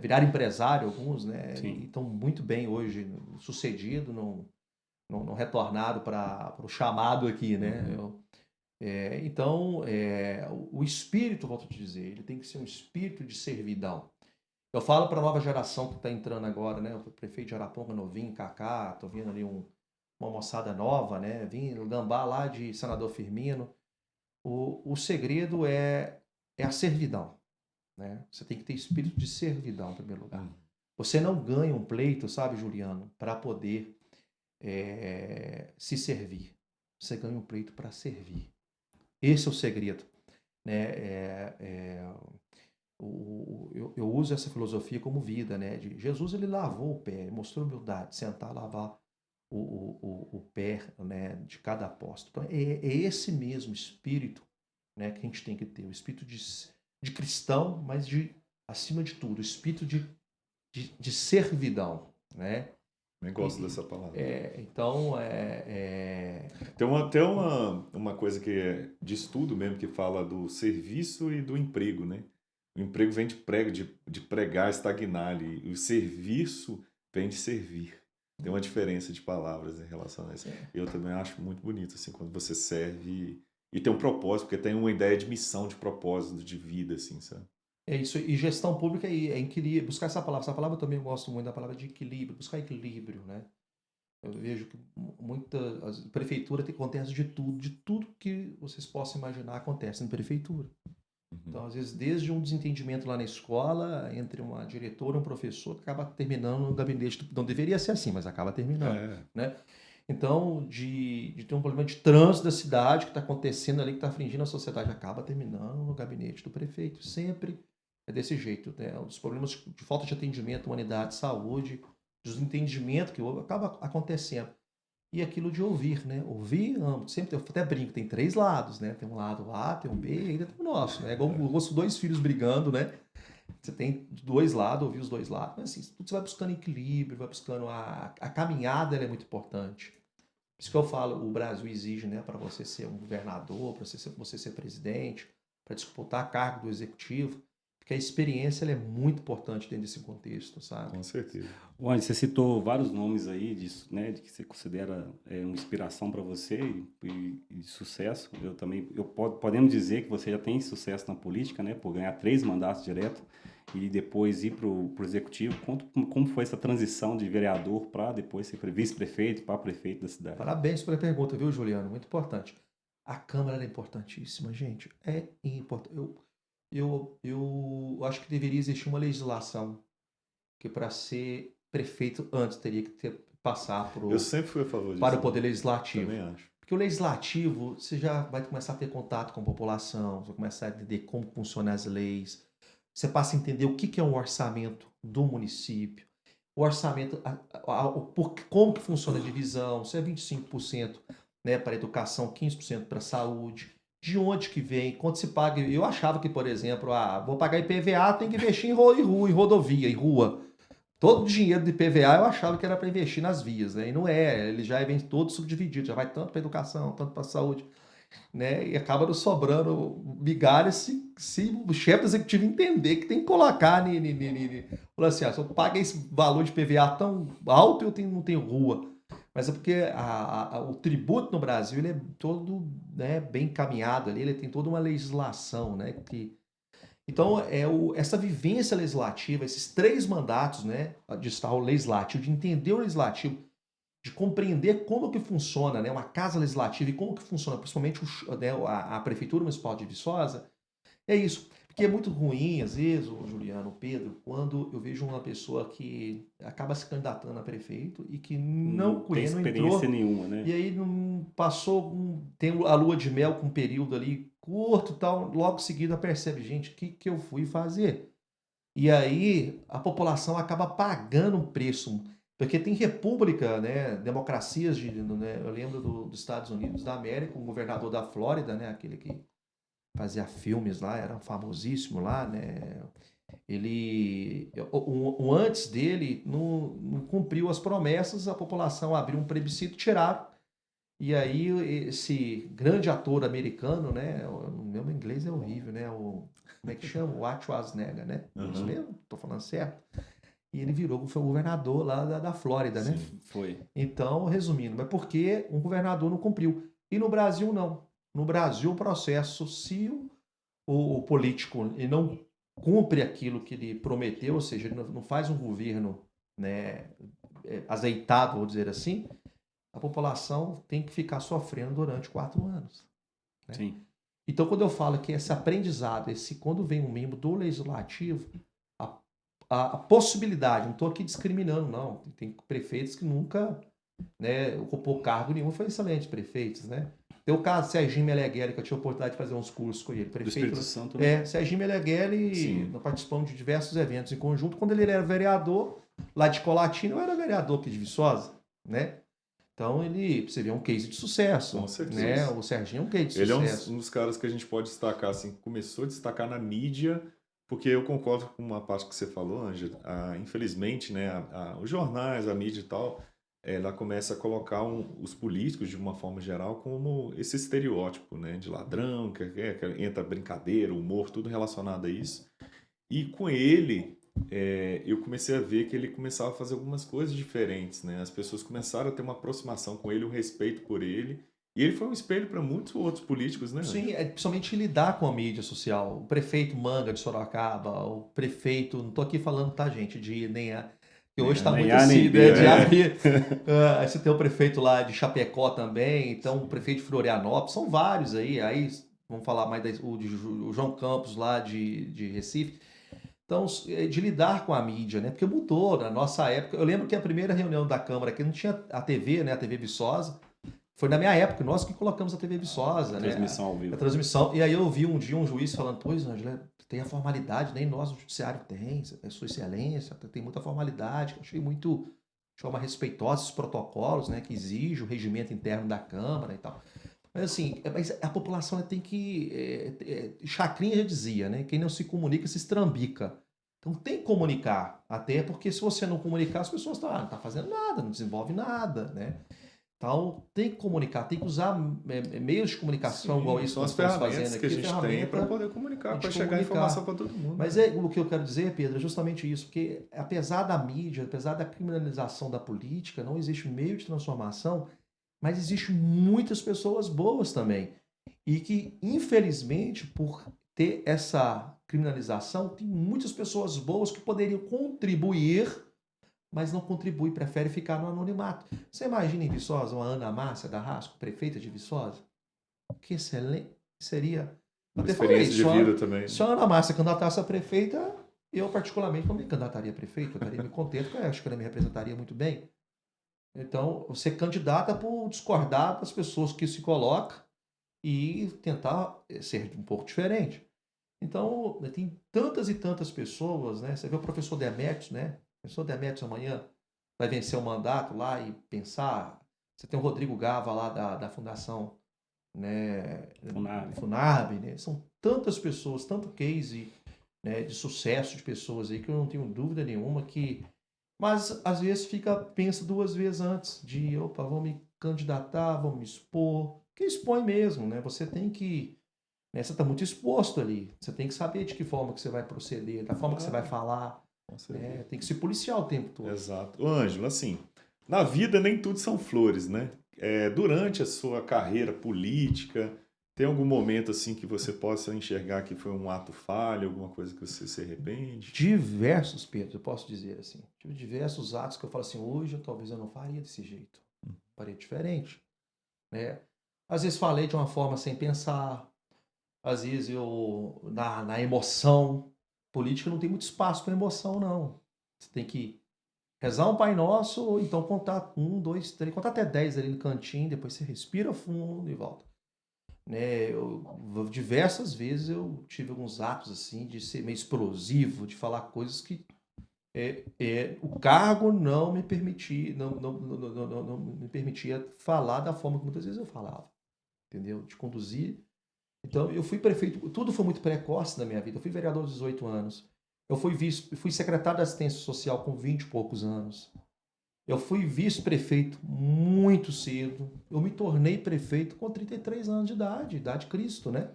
viraram empresário alguns, né, e Sim. estão muito bem hoje, sucedido, não retornaram para o chamado aqui, né? Uhum. Então, o espírito, volto a te dizer, ele tem que ser um espírito de servidão. Eu falo para a nova geração que está entrando agora, né? O prefeito de Araponga novinho, Kaká, tô vendo ali uma moçada nova, né? Vim o Gambá lá de Senador Firmino. O segredo é a servidão, né? Você tem que ter espírito de servidão em primeiro lugar. Uhum. Você não ganha um pleito, sabe, Juliano, para poder se servir. Você ganha um pleito para servir. Esse é o segredo, né? Eu uso essa filosofia como vida, né? De Jesus, ele lavou o pé, mostrou humildade, sentar, lavar o pé, né, de cada apóstolo. Então, é esse mesmo espírito, né, que a gente tem que ter, o espírito de cristão, mas acima de tudo, o espírito de servidão, né? Nem gosto dessa palavra. Então, Tem uma coisa que é de estudo mesmo, que fala do serviço e do emprego, né? O emprego vem de prego, de pregar, estagnar ali. O serviço vem de servir. Tem uma diferença de palavras em relação a isso. Eu também acho muito bonito, assim, quando você serve e tem um propósito, porque tem uma ideia de missão, de propósito, de vida, assim, sabe? é isso. E gestão pública é equilíbrio. Buscar essa palavra. Essa palavra eu também gosto muito da palavra de equilíbrio. Buscar equilíbrio, né? Eu vejo que a prefeitura acontece de tudo que vocês possam imaginar acontece na prefeitura. Então, às vezes, desde um desentendimento lá na escola, entre uma diretora e um professor, que acaba terminando no gabinete. Não deveria ser assim, mas acaba terminando, É, né? Então, de ter um problema de trânsito da cidade que está acontecendo ali, que está afligindo a sociedade, acaba terminando no gabinete do prefeito. Sempre é desse jeito, né? Os problemas de falta de atendimento, humanidade, saúde, desentendimento que houve, acaba acontecendo. E aquilo de ouvir, né? Ouvir, sempre, eu até brinco, tem três lados, né? Tem um lado A, tem um B e ainda tem o nosso, né? É igual os dois filhos brigando, né? Você tem dois lados, ouvir os dois lados, mas assim, tudo você vai buscando equilíbrio, vai buscando a caminhada, ela é muito importante. Por isso que eu falo, o Brasil exige, né, para você ser um governador, para você ser presidente, para disputar cargo do executivo, porque a experiência ela é muito importante dentro desse contexto, sabe? com certeza. Juan, você citou vários nomes aí disso, né, de que você considera uma inspiração para você e de sucesso. Eu também, podemos dizer que você já tem sucesso na política, né, por ganhar 3 mandatos direto e depois ir para o executivo. Conta como foi essa transição de vereador para depois ser vice-prefeito para prefeito da cidade. Parabéns pela pergunta, viu, Juliano? Muito importante. A Câmara é importantíssima, gente. É importante. Eu acho que deveria existir uma legislação que para ser prefeito antes teria que passar Eu sempre fui a favor disso. para o Poder Legislativo. Também acho. Porque o Legislativo, você já vai começar a ter contato com a população, você vai começar a entender como funcionam as leis, você passa a entender o que é um orçamento do município, o orçamento, como que funciona a divisão, se é 25%, né, para a educação, 15% para a saúde. de onde que vem, quanto se paga. Eu achava que, por exemplo, vou pagar IPVA, tem que investir em rodovia, em rua. Todo o dinheiro de IPVA eu achava que era para investir nas vias, né? E não é, ele já vem todo subdividido, já vai tanto para educação, tanto para saúde, né? E acaba nos sobrando migalhas se o chefe do executivo entender que tem que colocar. Falar assim, se eu pago esse valor de PVA tão alto, não tenho rua. Mas é porque o tributo no Brasil ele é todo, né, bem encaminhado ali, ele tem toda uma legislação, né? Então, essa vivência legislativa, esses 3 mandatos, né, de estar o legislativo, de entender o legislativo, de compreender como que funciona, né, uma casa legislativa e como que funciona, principalmente né, a Prefeitura Municipal de Viçosa, é isso. Porque é muito ruim, às vezes, o Juliano, o Pedro, quando eu vejo uma pessoa que acaba se candidatando a prefeito e que não tem experiência entrou, nenhuma, né? e aí não passou, tem a lua de mel com um período ali curto e tal, logo em seguida percebe, gente, o que eu fui fazer? E aí a população acaba pagando um preço, porque tem república, né, democracias, né, eu lembro dos Estados Unidos da América, o governador da Flórida, né, aquele que fazia filmes lá, era famosíssimo lá, né, o antes dele não cumpriu as promessas, a população abriu um plebiscito, tiraram. E aí esse grande ator americano, né? O meu inglês é horrível, né? Como é que chama? O Arnold Schwarzenegger, né? Isso mesmo? Tô falando certo? E ele foi o governador lá da Flórida, né? Sim, foi. Então, resumindo, mas por que um governador não cumpriu? E no Brasil, não. No Brasil, o processo, se o político ele não cumpre aquilo que ele prometeu, ou seja, ele não faz um governo, né, azeitado, vou dizer assim, a população tem que ficar sofrendo durante 4 anos. Né? Sim. Então, quando eu falo que esse aprendizado, quando vem um membro do legislativo, a possibilidade, não estou aqui discriminando, não. Tem prefeitos que nunca, né, ocupou cargo nenhum, foi excelente prefeitos, né? Tem o caso de Serginho Meleghelli, que eu tive a oportunidade de fazer uns cursos com ele. Prefeito, do Espírito Santo, né? Serginho Meleghelli, nós participamos de diversos eventos em conjunto. Quando ele era vereador, lá de Colatina, eu era vereador aqui de Viçosa, né? Então, você vê, é um case de sucesso. Com certeza. Né? O Serginho é um case de Ele sucesso. é um dos caras que a gente pode destacar, assim, começou a destacar na mídia, porque eu concordo com uma parte que você falou, Ângelo. Infelizmente, né, os jornais, a mídia e tal, ela começa a colocar os políticos, de uma forma geral, como esse estereótipo, né, de ladrão, que entra brincadeira, humor, tudo relacionado a isso. E com ele, eu comecei a ver que ele começava a fazer algumas coisas diferentes, né? As pessoas começaram a ter uma aproximação com ele, um respeito por ele. E ele foi um espelho para muitos outros políticos, né? Sim, principalmente lidar com a mídia social. O prefeito Manga de Sorocaba, o prefeito, não estou aqui falando, tá, gente, que hoje está muito assim, né? De AB. Aí você tem o prefeito lá de Chapecó também, então o prefeito de Florianópolis, são vários aí. Aí vamos falar mais o João Campos lá de Recife. Então, de lidar com a mídia, né? Porque mudou na nossa época. Eu lembro que a primeira reunião da Câmara aqui não tinha a TV, né? A TV Viçosa. Foi na minha época, nós que colocamos a TV Viçosa, né? Transmissão ao vivo. A transmissão. E aí eu vi um dia um juiz falando, pois, Ângela, tem a formalidade, nem nós no judiciário tem, Sua Excelência, tem muita formalidade. Eu achei muito, de forma respeitosa esses protocolos, né? Que exige o regimento interno da Câmara e tal. Mas assim, a população tem que... Chacrinha já dizia, né? Quem não se comunica se estrambica. Então tem que comunicar. Até porque se você não comunicar, as pessoas não tá fazendo nada, não desenvolve nada, né? Então tem que comunicar, tem que usar meios de comunicação. Sim, igual isso são que as nós estamos ferramentas fazendo que aqui. a gente tem para poder comunicar, para chegar a informação para todo mundo. Mas o que eu quero dizer, Pedro, é justamente isso. Porque apesar da mídia, apesar da criminalização da política, não existe meio de transformação, mas existem muitas pessoas boas também. E que, infelizmente, por ter essa criminalização, tem muitas pessoas boas que poderiam contribuir, mas não contribuem, preferem ficar no anonimato. Você imagina em Viçosa uma Ana Márcia da Rasco, prefeita de Viçosa? Que excelente seria. Uma experiência de vida também. Se a Ana Márcia candidatasse a prefeita, eu particularmente não me candidataria a prefeito, eu estaria me contente, porque eu acho que ela me representaria muito bem. Então, você candidata por discordar das pessoas que se colocam e tentar ser um pouco diferente. Então, tem tantas e tantas pessoas, né? Você vê o professor Demetrios, né? O professor Demetrios amanhã vai vencer o mandato lá e pensar. Você tem o Rodrigo Gava lá da Fundação né? Funab. Funab, né? São tantas pessoas, tanto case, né, de sucesso de pessoas aí que eu não tenho dúvida nenhuma que... Mas às vezes pensa duas vezes antes de, opa, vou me candidatar, vou me expor. Que expõe mesmo, né? Você tem que... Né, você está muito exposto ali. Você tem que saber de que forma que você vai proceder, da forma que você vai falar. Com certeza. Né? Tem que se policiar o tempo todo. Exato. Ô, Ângelo, assim, na vida nem tudo são flores, né? Durante a sua carreira política, tem algum momento assim que você possa enxergar que foi um ato falho, alguma coisa que você se arrepende? Diversos, Pedro, eu posso dizer assim. Tive diversos atos que eu falo assim, hoje talvez eu não faria desse jeito. Faria diferente. Né? Às vezes falei de uma forma sem pensar. Às vezes eu, na emoção, política não tem muito espaço para emoção, não. Você tem que rezar um Pai Nosso, ou então contar 1, 2, 3, contar até 10 ali no cantinho, depois você respira fundo e volta. Né? Diversas vezes eu tive alguns atos assim de ser meio explosivo, de falar coisas que o cargo não me permitia, não me permitia falar da forma que muitas vezes eu falava. Entendeu? De conduzir. Então, eu fui prefeito, tudo foi muito precoce na minha vida. Eu fui vereador aos 18 anos. Eu fui secretário de assistência social com 20 e poucos anos. Eu fui vice-prefeito muito cedo. Eu me tornei prefeito com 33 anos de idade Cristo, né?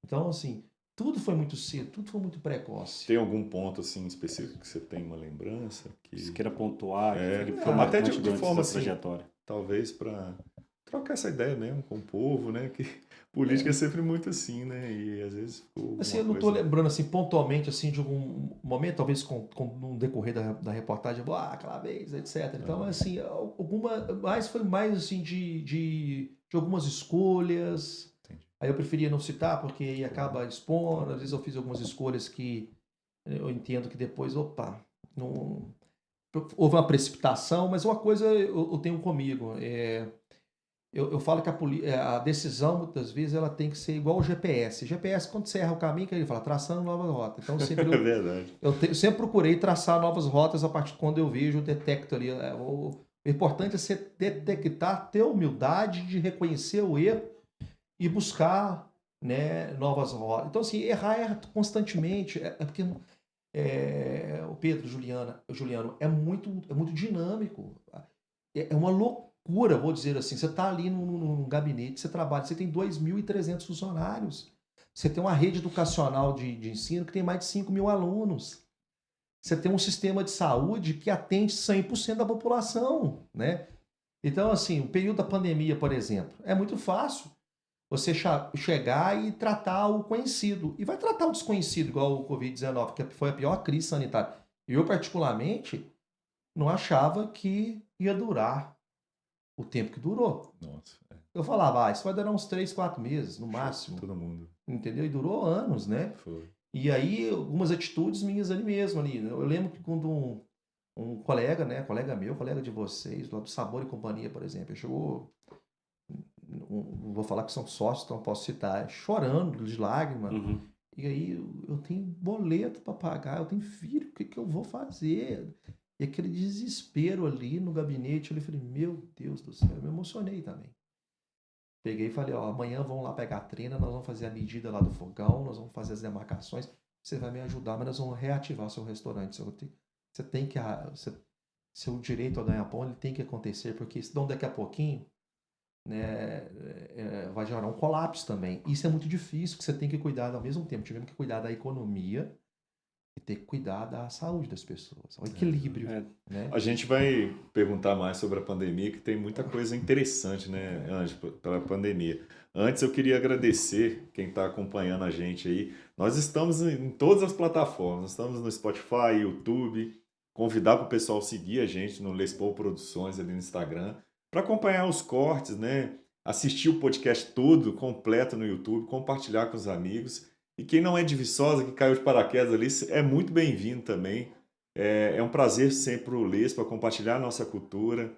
Então, assim, tudo foi muito cedo, tudo foi muito precoce. Tem algum ponto assim específico que você tem uma lembrança? Se queira pontuar, que foi até marcante de durante forma essa assim, trajetória. talvez para trocar essa ideia mesmo com o povo, né? Que política é sempre muito assim, né? E às vezes ficou Assim, eu não estou lembrando assim, pontualmente assim, de algum momento, talvez no decorrer da reportagem, aquela vez, etc. Então, assim, mas foi mais assim de algumas escolhas. Entendi. Aí eu preferia não citar, porque aí acaba expondo. Às vezes eu fiz algumas escolhas que eu entendo que depois, não houve uma precipitação, mas uma coisa eu tenho comigo. Eu falo que a decisão, muitas vezes, ela tem que ser igual ao GPS. GPS, quando você erra o caminho, que ele fala, traçando nova rota. Então, sempre É verdade. eu sempre procurei traçar novas rotas a partir de quando eu vejo, eu detecto ali. O importante é você detectar, ter humildade de reconhecer o erro e buscar, né, novas rotas. Então, assim, erra constantemente. Porque o Pedro, Juliano, é muito dinâmico. É uma loucura, vou dizer assim. Você está ali num gabinete, você trabalha, você tem 2.300 funcionários. Você tem uma rede educacional de ensino que tem mais de 5 mil alunos. Você tem um sistema de saúde que atende 100% da população, né? Então, assim, o período da pandemia, por exemplo, é muito fácil você chegar e tratar o conhecido. E vai tratar o desconhecido, igual o Covid-19, que foi a pior crise sanitária. Eu, particularmente, não achava que ia durar o tempo que durou. Nossa. Eu falava, isso vai durar uns 3, 4 meses, no máximo. Todo mundo. Entendeu? E durou anos, né? Foi. E aí, algumas atitudes minhas ali mesmo. Eu lembro que quando um colega, né? Colega meu, colega de vocês, lá do Sabor e Companhia, por exemplo, chegou... vou falar que são sócios, então posso citar, chorando de lágrima. Uhum. E aí, eu tenho boleto para pagar, eu tenho filho, o que eu vou fazer? E aquele desespero ali no gabinete, eu falei, meu Deus do céu, eu me emocionei também. Peguei e falei, amanhã vamos lá pegar a trena, nós vamos fazer a medida lá do fogão, nós vamos fazer as demarcações, você vai me ajudar, mas nós vamos reativar o seu restaurante. Você tem que... seu direito a ganhar pão, ele tem que acontecer, porque senão daqui a pouquinho, né, vai gerar um colapso também. Isso é muito difícil, porque você tem que cuidar ao mesmo tempo. Tivemos que cuidar da economia e ter que cuidar da saúde das pessoas, o equilíbrio. Né? A gente vai perguntar mais sobre a pandemia, que tem muita coisa interessante, né, Ângelo, pela pandemia. Antes eu queria agradecer quem está acompanhando a gente aí. Nós estamos em todas as plataformas, nós estamos no Spotify, YouTube. Convidar para o pessoal seguir a gente no Lespo Produções ali no Instagram, para acompanhar os cortes, né? Assistir o podcast todo, completo no YouTube, compartilhar com os amigos. E quem não é de Viçosa, que caiu de paraquedas ali, é muito bem-vindo também. É um prazer sempre o Lespo compartilhar a nossa cultura.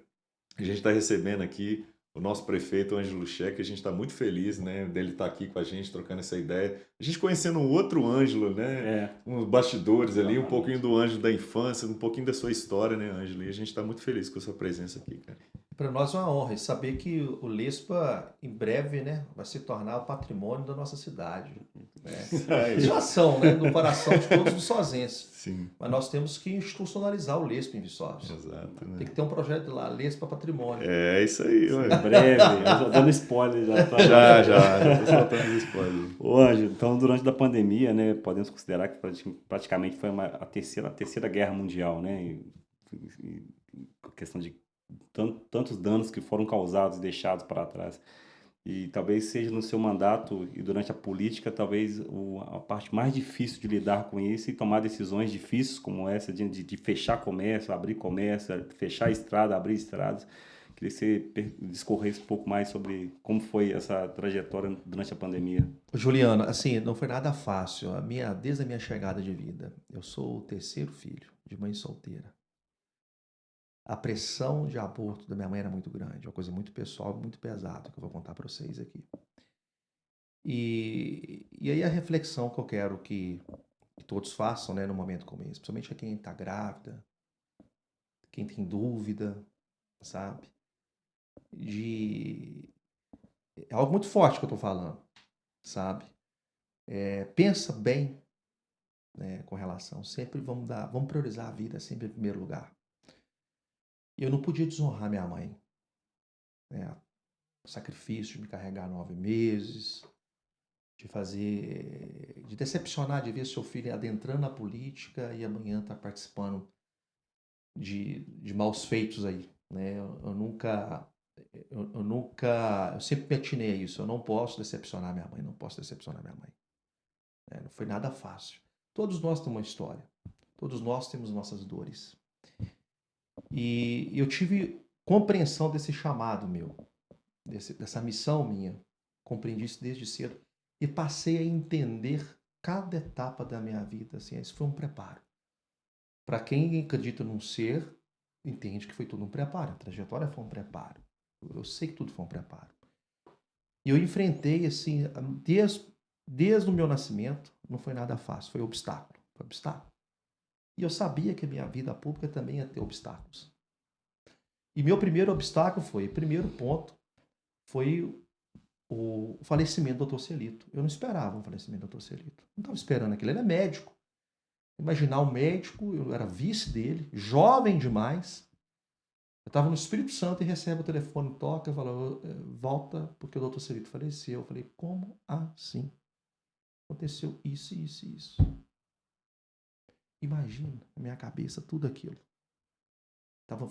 A gente está recebendo aqui o nosso prefeito, Ângelo Lucheck, a gente está muito feliz, né, dele estar aqui com a gente, trocando essa ideia. A gente conhecendo um outro Ângelo, né, uns bastidores ali, um pouquinho do Ângelo da infância, um pouquinho da sua história, né, Ângelo? E a gente está muito feliz com a sua presença aqui, cara. Para nós é uma honra e saber que o Lespa, em breve, né, vai se tornar o patrimônio da nossa cidade. Né? Isso é uma ação, né, do coração de todos os viçosenses. Sim, Mas nós temos que institucionalizar o Lespa em Viçosa. exato, Tem né? que ter um projeto lá, Lespa Patrimônio. É isso aí, ué. Em breve, eu já dando spoiler já. Já tô soltando os spoilers. Ô, Ângelo, então durante a pandemia, né, podemos considerar que praticamente foi a terceira guerra mundial, né? E a questão de tantos danos que foram causados e deixados para trás. E talvez seja no seu mandato e durante a política, talvez a parte mais difícil de lidar com isso e tomar decisões difíceis como essa de fechar comércio, abrir comércio, fechar estrada, abrir estradas. Queria que você discorresse um pouco mais sobre como foi essa trajetória durante a pandemia. Juliano, assim, não foi nada fácil. Desde a minha chegada de vida, eu sou o terceiro filho de mãe solteira. A pressão de aborto da minha mãe era muito grande, uma coisa muito pessoal, muito pesada, que eu vou contar para vocês aqui. E aí a reflexão que eu quero que todos façam, né, num momento como esse, principalmente a quem está grávida, quem tem dúvida, sabe? É algo muito forte que eu estou falando, sabe? Pensa bem, né, com relação. Sempre vamos priorizar a vida sempre em primeiro lugar. E eu não podia desonrar minha mãe, né? O sacrifício de me carregar 9 meses, de decepcionar, de ver seu filho adentrando na política e amanhã tá participando de maus feitos aí, né? Eu sempre me atinei a isso. Eu não posso decepcionar minha mãe, não posso decepcionar minha mãe. Não foi nada fácil. Todos nós temos uma história. Todos nós temos nossas dores. E eu tive compreensão desse chamado meu, dessa missão minha. Compreendi isso desde cedo e passei a entender cada etapa da minha vida. Assim, isso foi um preparo. Para quem acredita num ser, entende que foi tudo um preparo. A trajetória foi um preparo. Eu sei que tudo foi um preparo. E eu enfrentei, assim, desde o meu nascimento, não foi nada fácil, foi obstáculo. Foi obstáculo. E eu sabia que a minha vida pública também ia ter obstáculos. E meu primeiro obstáculo primeiro ponto, foi o falecimento do Dr. Celito. Eu não esperava o falecimento do Dr. Celito. Não estava esperando aquilo. Ele é médico. Imaginar um médico, eu era vice dele, jovem demais. Eu estava no Espírito Santo e recebe o telefone, toca e fala, volta porque o Dr. Celito faleceu. Eu falei, como assim? Aconteceu isso, isso e isso. Imagina, na minha cabeça, tudo aquilo.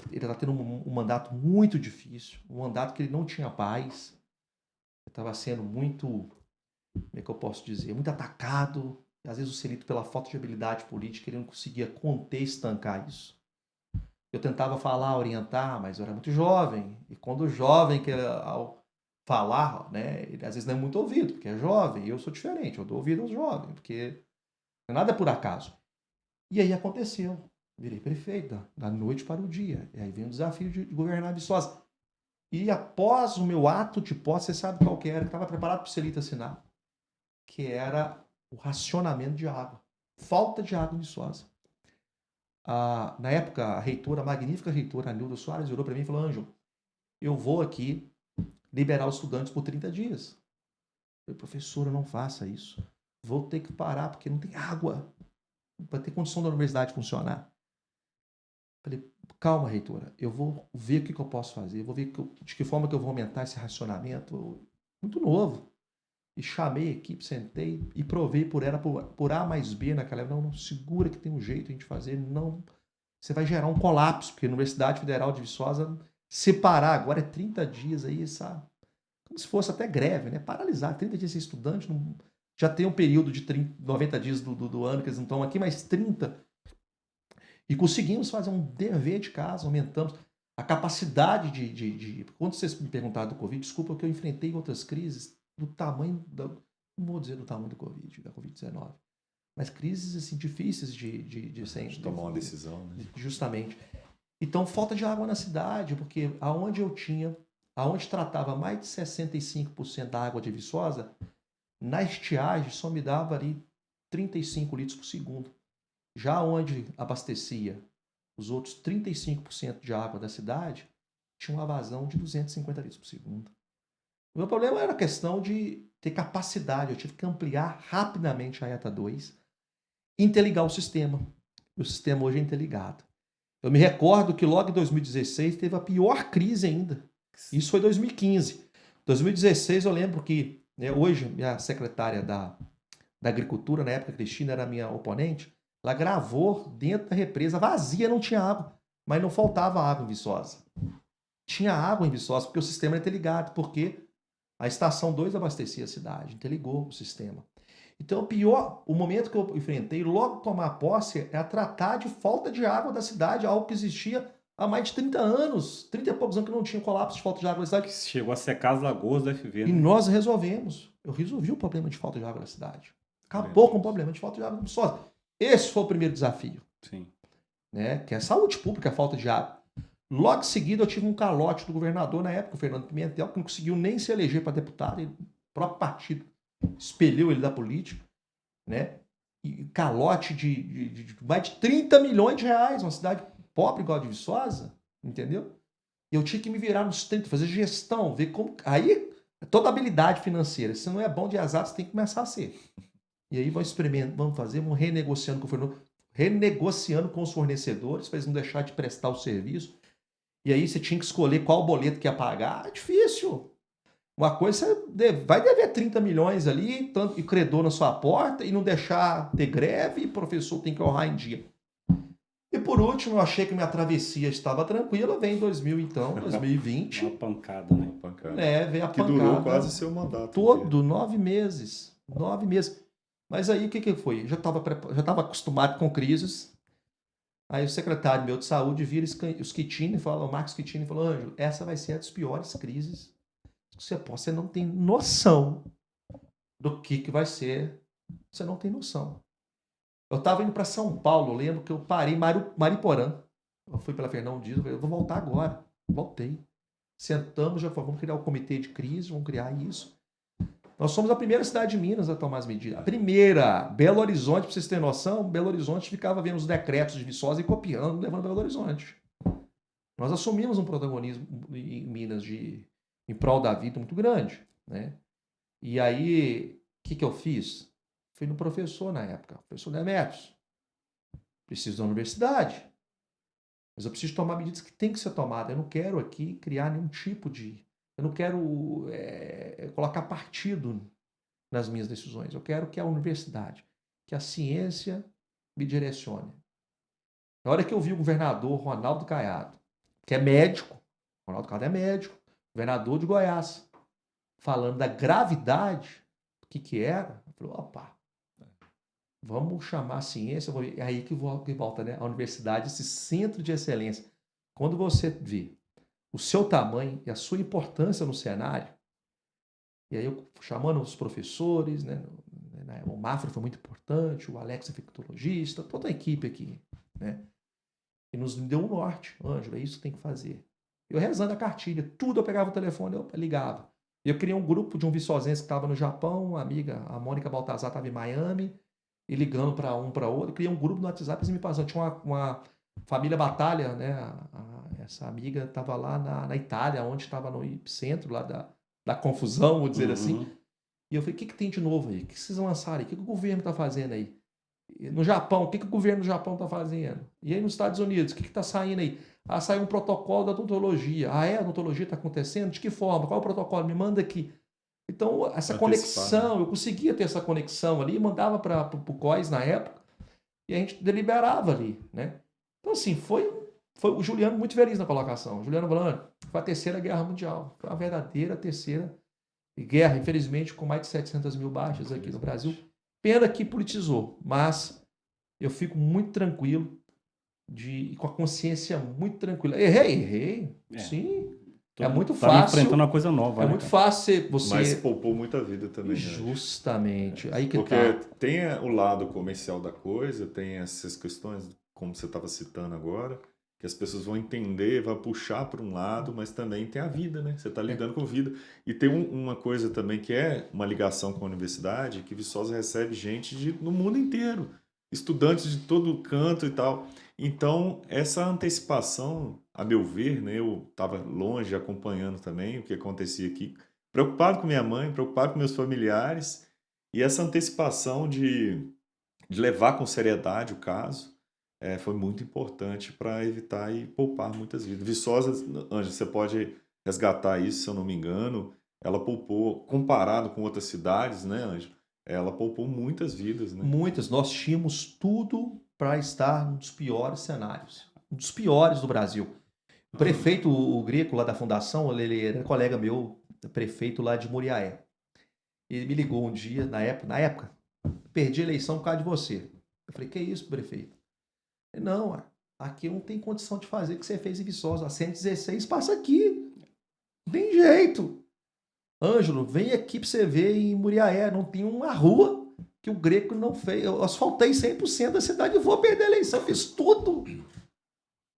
Ele estava tendo um mandato muito difícil, um mandato que ele não tinha paz. Ele estava sendo muito, como é que eu posso dizer, muito atacado. E, às vezes o Celito, pela falta de habilidade política, ele não conseguia conter, estancar isso. Eu tentava falar, orientar, mas eu era muito jovem. E quando o jovem, ao falar, né, ele às vezes não é muito ouvido, porque é jovem. E eu sou diferente, eu dou ouvido aos jovens, porque nada é por acaso. E aí aconteceu. Virei prefeito, da noite para o dia. E aí vem o desafio de governar Viçosa. E após o meu ato de posse, você sabe qual que era? Que estava preparado para o Celito assinar. Que era o racionamento de água. Falta de água em Viçosa. Na época, a magnífica reitora Anilda Soares, virou para mim e falou, Ângelo, eu vou aqui liberar os estudantes por 30 dias. Eu falei, professora, não faça isso. Vou ter que parar porque não tem água para ter condição da universidade funcionar. Falei, calma, reitora, eu vou ver o que eu posso fazer, vou ver de que forma que eu vou aumentar esse racionamento muito novo. E chamei a equipe, sentei e provei por ela, por A mais B naquela época. Não, segura que tem um jeito de a gente fazer. Não, você vai gerar um colapso, porque a Universidade Federal de Viçosa, separar agora é 30 dias aí, sabe? Como se fosse até greve, né? Paralisar, 30 dias sem estudante, já tem um período de 90 dias do ano que eles não estão aqui, mais 30. E conseguimos fazer um dever de casa, aumentamos a capacidade Quando vocês me perguntaram do Covid, desculpa que eu enfrentei outras crises do tamanho, não vou dizer do tamanho do Covid, da Covid-19, mas crises assim, difíceis de tomar uma decisão, né? Justamente. Então, falta de água na cidade, porque aonde tratava mais de 65% da água de Viçosa, na estiagem só me dava ali 35 litros por segundo. Já onde abastecia os outros 35% de água da cidade, tinha uma vazão de 250 litros por segundo. O meu problema era a questão de ter capacidade. Eu tive que ampliar rapidamente a ETA 2 e interligar o sistema. O sistema hoje é interligado. Eu me recordo que logo em 2016 teve a pior crise ainda. Isso foi 2015. 2016 eu lembro que, né, hoje minha secretária da Agricultura, na época, Cristina era minha oponente, ela gravou dentro da represa, vazia, não tinha água. Mas não faltava água em Viçosa. Tinha água em Viçosa porque o sistema era interligado, porque a estação 2 abastecia a cidade, interligou o sistema. Então, o momento que eu enfrentei, logo tomar posse, é a tratar de falta de água da cidade, algo que existia há mais de 30 anos, 30 e poucos anos que não tinha colapso de falta de água na cidade. Chegou a secar as lagoas da FV, E né? nós resolvemos. Eu resolvi o problema de falta de água na cidade. Acabou com o problema de falta de água. Só. Esse foi o primeiro desafio. Sim. Né? Que é a saúde pública, a falta de água. Logo em seguida, eu tive um calote do governador na época, o Fernando Pimentel, que não conseguiu nem se eleger para deputado. O próprio partido expeliu ele da política. Né? E calote de mais de 30 milhões de reais, uma cidade pobre igual a de Viçosa, entendeu? E eu tinha que me virar nos 30, fazer gestão, ver como... Aí, toda habilidade financeira, se não é bom de exato, você tem que começar a ser. E aí vamos renegociando com o fornecedor, renegociando com os fornecedores, para eles não deixar de prestar o serviço. E aí você tinha que escolher qual boleto que ia pagar. É difícil. Uma coisa, você vai dever 30 milhões ali, tanto, e credor na sua porta, e não deixar ter greve, e o professor tem que honrar em dia. E por último, eu achei que minha travessia estava tranquila, vem 2020. Uma pancada, né? Uma pancada. Veio a que pancada. durou quase seu mandato. Todo, 9 meses. 9 meses. Mas aí o que foi? Eu já estava acostumado com crises. Aí o secretário meu de saúde vira o Schettini, o Marcos Schettini falou: Ângelo, essa vai ser uma das piores crises. Você não tem noção do que vai ser. Você não tem noção. Eu estava indo para São Paulo, eu lembro que eu parei em Mariporã. Eu fui pela Fernão Dias, eu vou voltar agora. Voltei. Sentamos, já falamos, vamos criar o comitê de crise, vamos criar isso. Nós somos a primeira cidade de Minas a tomar as medidas. A primeira. Belo Horizonte, para vocês terem noção, Belo Horizonte ficava vendo os decretos de Viçosa e copiando, levando Belo Horizonte. Nós assumimos um protagonismo em Minas em prol da vida muito grande. Né? E aí, o que eu fiz? Fui no professor na época, professor Demetrios. Preciso da universidade. Mas eu preciso tomar medidas que têm que ser tomadas. Eu não quero aqui criar nenhum tipo de... Eu não quero colocar partido nas minhas decisões. Eu quero que a universidade, que a ciência me direcione. Na hora que eu vi o governador Ronaldo Caiado, que é médico, Ronaldo Caiado é médico, governador de Goiás, falando da gravidade, o que era, eu falei, opa, vamos chamar a ciência, é aí que volta, né? A universidade, esse centro de excelência. Quando você vê o seu tamanho e a sua importância no cenário, e aí eu chamando os professores, né? O Mafra foi muito importante, o Alex infectologista, toda a equipe aqui, né? E nos deu um norte. Ângelo, é isso que tem que fazer. Eu rezando a cartilha, tudo eu pegava o telefone, eu ligava. Eu criei um grupo de um viçosense que estava no Japão, uma amiga, a Mônica Baltazar, estava em Miami, e ligando para um para outro. Eu criei um grupo no WhatsApp, eles me passaram. Tinha uma família Batalha, né? Essa amiga estava lá na Itália, onde estava no epicentro lá da confusão, vou dizer assim. E eu falei, o que tem de novo aí? O que vocês lançaram aí? O que o governo está fazendo aí? No Japão, o que o governo do Japão está fazendo? E aí nos Estados Unidos, o que está saindo aí? Saiu um protocolo da odontologia. A odontologia está acontecendo? De que forma? Qual é o protocolo? Me manda aqui. Então, essa conexão, eu conseguia ter essa conexão ali, mandava para o COIS na época, e a gente deliberava ali, né? Então, assim, foi o Juliano muito feliz na colocação. O Juliano falando, foi a terceira guerra mundial. Foi a verdadeira terceira guerra, infelizmente, com mais de 700 mil baixas aqui no Brasil. Pena que politizou, mas eu fico muito tranquilo, com a consciência muito tranquila. Errei. Sim. É muito fácil. Enfrentando uma coisa nova. É muito fácil você. Mas poupou muita vida também. Justamente. Aí que porque tem o lado comercial da coisa, tem essas questões, como você estava citando agora, que as pessoas vão entender, vai puxar para um lado, mas também tem a vida, né? Você está lidando com vida. E tem uma coisa também que é uma ligação com a universidade, que Viçosa recebe gente no mundo inteiro, estudantes de todo canto e tal. Então, essa antecipação, a meu ver, né, eu estava longe acompanhando também o que acontecia aqui, preocupado com minha mãe, preocupado com meus familiares, e essa antecipação de levar com seriedade o caso, foi muito importante para evitar e poupar muitas vidas. Viçosa, Ângela, você pode resgatar isso, se eu não me engano, ela poupou, comparado com outras cidades, né, Ângela? Ela poupou muitas vidas, né? Muitas, nós tínhamos tudo para estar num dos piores cenários, um dos piores do Brasil. O prefeito, o Greco lá da fundação, ele era colega meu, prefeito lá de Muriaé. Ele me ligou um dia, na época, perdi a eleição por causa de você. Eu falei, que isso, prefeito? Ele, não, aqui não tem condição de fazer o que você fez em Viçosa. A 116 passa aqui. Não tem jeito. Ângelo, vem aqui pra você ver em Muriaé. Não tem uma rua que o Greco não fez. Eu asfaltei 100% da cidade e vou perder a eleição. Eu fiz tudo.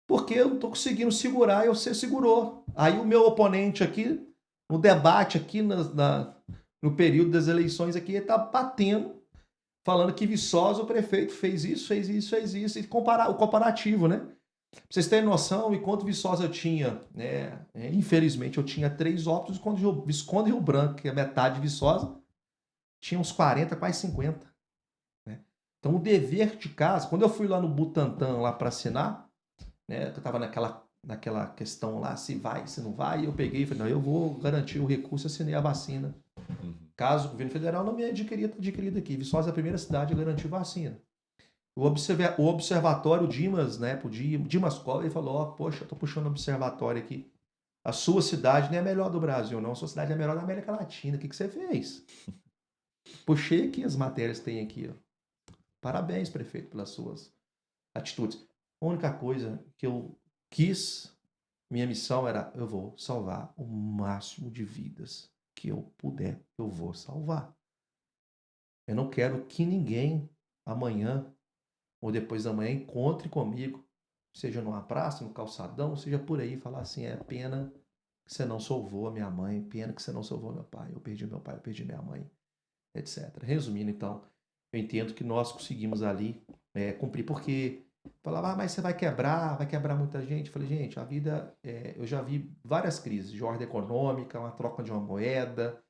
Porque eu não tô conseguindo segurar e você segurou. Aí o meu oponente aqui, no debate aqui no período das eleições aqui, ele tá batendo, falando que Viçosa o prefeito fez isso, e comparar, o comparativo, né? Pra vocês terem noção, enquanto Viçosa eu tinha, né, infelizmente eu tinha 3 óbitos, Visconde Rio Branco, que é metade de Viçosa, tinha uns 40, quase 50. Né? Então o dever de casa, quando eu fui lá no Butantã lá para assinar, né, eu estava naquela questão lá, se vai, se não vai, eu peguei e falei, não, eu vou garantir o recurso e assinei a vacina. Caso o governo federal não me adquirido aqui. Viçosa é a primeira cidade a garantir vacina. O observatório Dimas, né, o Dimas Cola, ele falou, poxa, eu tô puxando o observatório aqui. A sua cidade não é a melhor do Brasil, não. A sua cidade é a melhor da América Latina. O que você fez? Puxei aqui as matérias que tem aqui. Ó. Parabéns, prefeito, pelas suas atitudes. A única coisa que eu quis, minha missão era, eu vou salvar o máximo de vidas que eu puder, eu vou salvar. Eu não quero que ninguém amanhã ou depois da manhã encontre comigo, seja numa praça, no calçadão, seja por aí, falar assim, é pena que você não salvou a minha mãe, pena que você não salvou meu pai, eu perdi meu pai, eu perdi minha mãe, etc. Resumindo, então, eu entendo que nós conseguimos ali cumprir, porque falava, mas você vai quebrar muita gente. Eu falei, gente, a vida, eu já vi várias crises de ordem econômica, uma troca de uma moeda,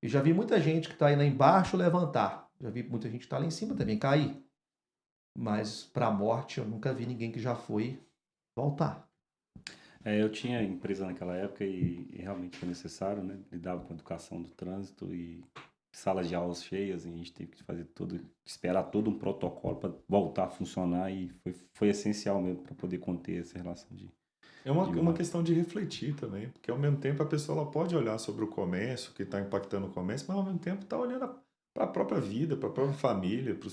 eu já vi muita gente que está aí lá embaixo levantar, já vi muita gente que está lá em cima também cair. Mas para a morte eu nunca vi ninguém que já foi voltar. Eu tinha empresa naquela época e realmente foi necessário, né? Lidava com a educação do trânsito e salas de aulas cheias, e a gente teve que fazer esperar todo um protocolo para voltar a funcionar e foi essencial mesmo para poder conter essa relação de uma questão de refletir também, porque ao mesmo tempo a pessoa ela pode olhar sobre o comércio, que está impactando o comércio, mas ao mesmo tempo está olhando para a própria vida, para a própria família, para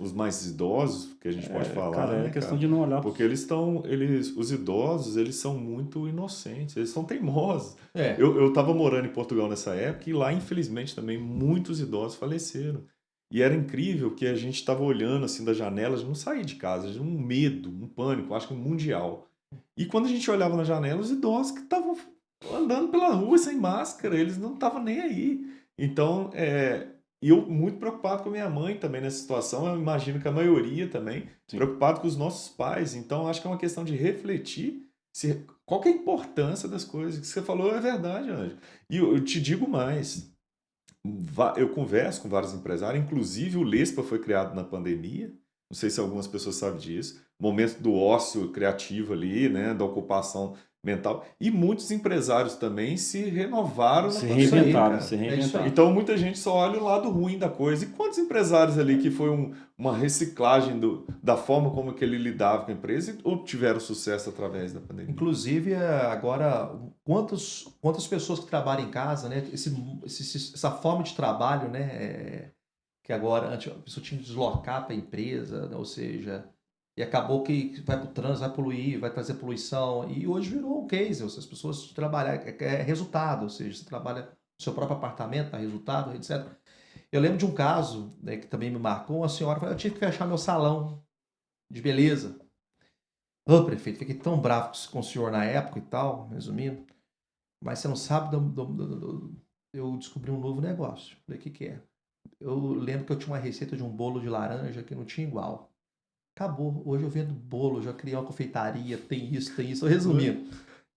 os mais idosos, que a gente pode falar, cara, né, é questão cara? de não olhar Porque os idosos, eles são muito inocentes, eles são teimosos. É. Eu estava morando em Portugal nessa época e lá, infelizmente, também muitos idosos faleceram. E era incrível que a gente estava olhando assim da janela, a gente não saía de casa, de um medo, um pânico, acho que mundial. E quando a gente olhava na janela, os idosos que estavam andando pela rua sem máscara, eles não estavam nem aí. Então, e eu muito preocupado com a minha mãe também nessa situação, eu imagino que a maioria também, Sim. preocupado com os nossos pais. Então, acho que é uma questão de refletir qual que é a importância das coisas. O que você falou é verdade, Ângelo. E eu te digo mais, eu converso com vários empresários, inclusive o Lespa foi criado na pandemia, não sei se algumas pessoas sabem disso, momento do ócio criativo ali, né, da ocupação mental, e muitos empresários também se renovaram na se pandemia, reinventaram, cara. se isso aí. reinventaram. Então muita gente só olha o lado ruim da coisa. E quantos empresários ali que foi uma reciclagem da forma como que ele lidava com a empresa e obtiveram sucesso através da pandemia? Inclusive, agora, quantas pessoas que trabalham em casa, né? Essa forma de trabalho, né? Que agora, antes a pessoa tinha que deslocar para a empresa, né, ou seja, e acabou que vai para o trânsito, vai poluir, vai trazer poluição, e hoje virou um case, ou seja, as pessoas trabalham, resultado, ou seja, você trabalha no seu próprio apartamento, dá resultado, etc. Eu lembro de um caso, né, que também me marcou, uma senhora falou, eu tive que fechar meu salão de beleza. Ô, prefeito, fiquei tão bravo com o senhor na época e tal, resumindo, mas você não sabe, eu descobri um novo negócio. Falei, o que é? Eu lembro que eu tinha uma receita de um bolo de laranja que não tinha igual. acabou. Hoje eu vendo bolo, já criei uma confeitaria, tem isso, tem isso. Resumindo,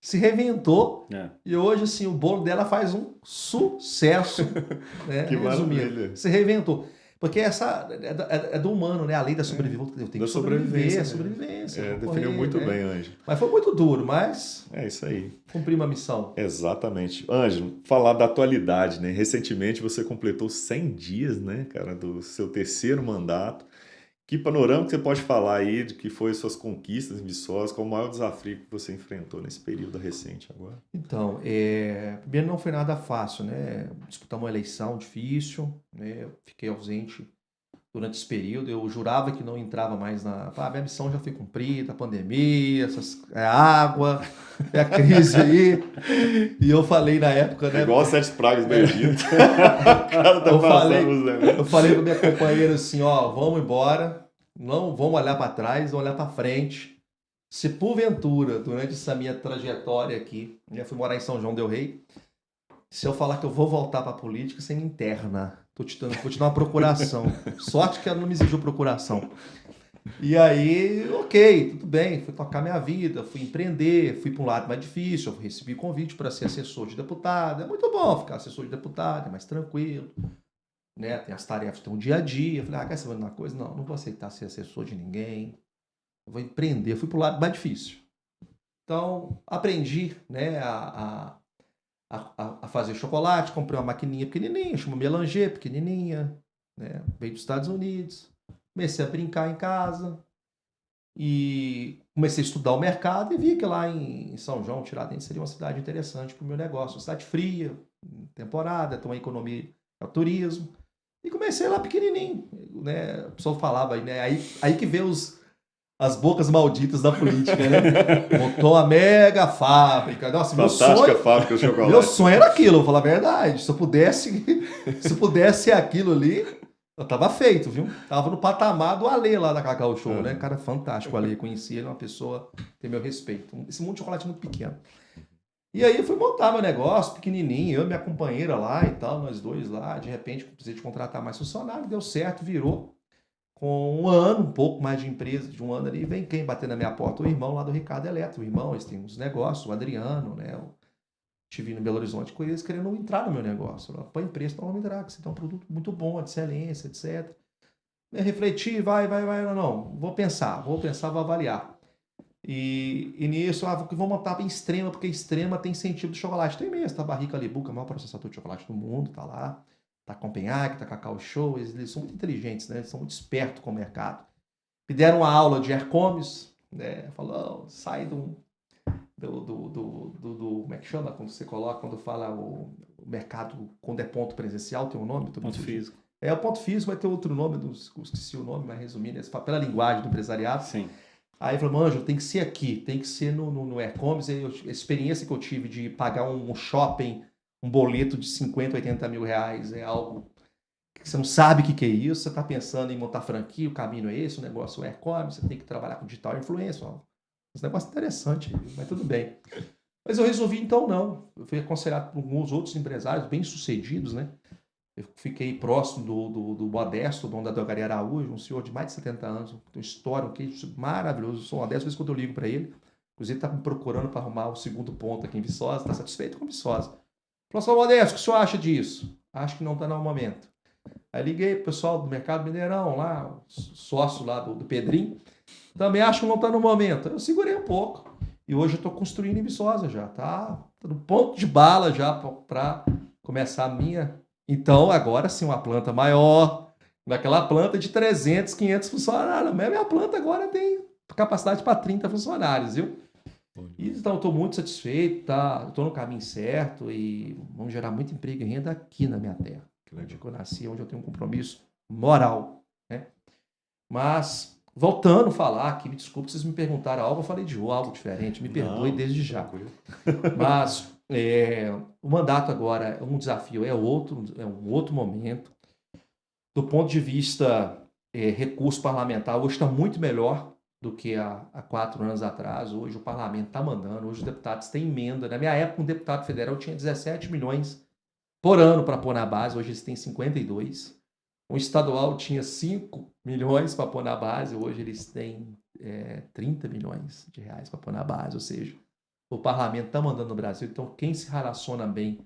se reinventou e hoje, assim, o bolo dela faz um sucesso. Né? Que Resumindo, maravilha. se reinventou. Porque essa é do humano, né? A lei da sobrevivência. Eu tenho Da que sobreviver, sobrevivência. vou Definiu correr, muito né? bem, Ângelo. Mas foi muito duro, mas É isso aí. cumpri uma missão. Exatamente. Ângelo, falar da atualidade, né? Recentemente você completou 100 dias, né, cara, do seu terceiro mandato. Que panorama que você pode falar aí de que foi suas conquistas em Viçosa? Qual o maior desafio que você enfrentou nesse período recente agora? Então, primeiro não foi nada fácil, né? Disputar uma eleição difícil, né? Eu fiquei ausente durante esse período. Eu jurava que não entrava mais na. Ah, minha missão já foi cumprida, a pandemia, água, a crise aí. E eu falei na época, né? Igual as 7 pragas do Egito. O cara tá passando os negócios. Eu falei com minha companheira assim, ó, vamos embora, não vamos olhar para trás, vamos olhar para frente. Se porventura, durante essa minha trajetória aqui, eu fui morar em São João del Rei, se eu falar que eu vou voltar para a política, você me interna. Vou te dar uma procuração. Sorte que ela não me exigiu procuração. E aí, ok, tudo bem, fui tocar minha vida, fui empreender, fui para um lado mais difícil, eu recebi convite para ser assessor de deputado. É muito bom ficar assessor de deputado, é mais tranquilo, né? Tem as tarefas, tem um dia a dia. Eu falei, quer saber de uma coisa? Não vou aceitar ser assessor de ninguém, eu vou empreender. Eu fui para o lado mais difícil. Então, aprendi, né, a fazer chocolate, comprei uma maquininha pequenininha, chama Melanger, pequenininha, né? Veio dos Estados Unidos. Comecei a brincar em casa e comecei a estudar o mercado e vi que lá em São João, Tiradentes, seria uma cidade interessante para o meu negócio. Uma cidade fria, temporada, tem uma economia, é o turismo. E comecei lá pequenininho, né? O pessoal falava aí, né? Aí que vê as bocas malditas da política, né? Montou uma mega fábrica. Nossa, Fantástica fábrica de chocolate. Meu sonho era aquilo, vou falar a verdade. Se eu pudesse ser aquilo ali, eu tava feito, viu? Tava no patamar do Ale lá da Cacau Show, né? Cara fantástico, o Ale, conheci ele, uma pessoa que tem meu respeito. Esse mundo de chocolate é muito pequeno. E aí eu fui montar meu negócio, pequenininho, eu e minha companheira lá e tal, nós dois lá. De repente, precisei de contratar mais funcionário, deu certo, virou. Com um ano, um pouco mais de empresa, de um ano ali, vem quem bater na minha porta? O irmão lá do Ricardo Eletro. O irmão, eles têm uns negócios, o Adriano, né? Estive no Belo Horizonte com eles querendo entrar no meu negócio. Põe preço, não vamos entrar, que você tem um produto muito bom, de excelência, etc. Eu refleti, vai, não, vou pensar, vou avaliar. E nisso, vou montar bem Extrema, porque Extrema tem incentivo de chocolate. Tem mesmo, tá a Barrica Libuca, o maior processador de chocolate do mundo, tá lá. Tá Copenhague, tá Cacau Show, eles são muito inteligentes, né? Eles são muito espertos com o mercado. Me deram uma aula de Hercomes, né? Falou, sai do como é que chama? Quando você coloca, quando fala o mercado, quando é ponto presencial, tem um nome? Ponto físico. O ponto físico vai ter outro nome, esqueci o nome, mas resumindo, pela linguagem do empresariado. Sim. Aí falou, Ângelo, tem que ser aqui, tem que ser no Hercomes. A experiência que eu tive de pagar um shopping, um boleto de 50, 80 mil reais, é algo que você não sabe o que é isso, você está pensando em montar franquia, o caminho é esse, o negócio é e-commerce, você tem que trabalhar com digital influencer. Esse negócio é interessante, mas tudo bem. Mas eu resolvi, então, não. Eu fui aconselhado por alguns outros empresários bem-sucedidos, né? Eu fiquei próximo do Modesto, dono da Drogaria Araújo, um senhor de mais de 70 anos, tem uma história, um queijo maravilhoso. Eu sou Modesto, às vezes quando eu ligo para ele, inclusive está me procurando para arrumar o segundo ponto aqui em Viçosa, está satisfeito com Viçosa. Falou assim, Modesto, o que o senhor acha disso? Acho que não está no momento. Aí liguei pro pessoal do Mercado Mineirão, lá, sócio lá do Pedrinho, também acho que não está no momento. Eu segurei um pouco e hoje eu estou construindo em Viçosa já, tá no ponto de bala já para começar a minha. Então, agora sim, uma planta maior, daquela planta de 300, 500 funcionários. Mas a minha planta agora tem capacidade para 30 funcionários, viu? Então, eu estou muito satisfeito, tá? Estou no caminho certo e vamos gerar muito emprego e renda aqui na minha terra. Onde eu nasci, onde eu tenho um compromisso moral, né? Mas, voltando a falar aqui, me desculpe, vocês me perguntaram algo, eu falei de algo diferente, me perdoe desde já. Mas o mandato agora é um desafio, é um outro momento. Do ponto de vista recurso parlamentar, hoje está muito melhor do que há 4 anos atrás. Hoje o parlamento está mandando, hoje os deputados têm emenda. Na minha época, um deputado federal tinha 17 milhões por ano para pôr na base, hoje eles têm 52. Um estadual tinha 5 milhões para pôr na base. Hoje eles têm 30 milhões de reais para pôr na base. Ou seja, o parlamento está mandando no Brasil. Então, quem se relaciona bem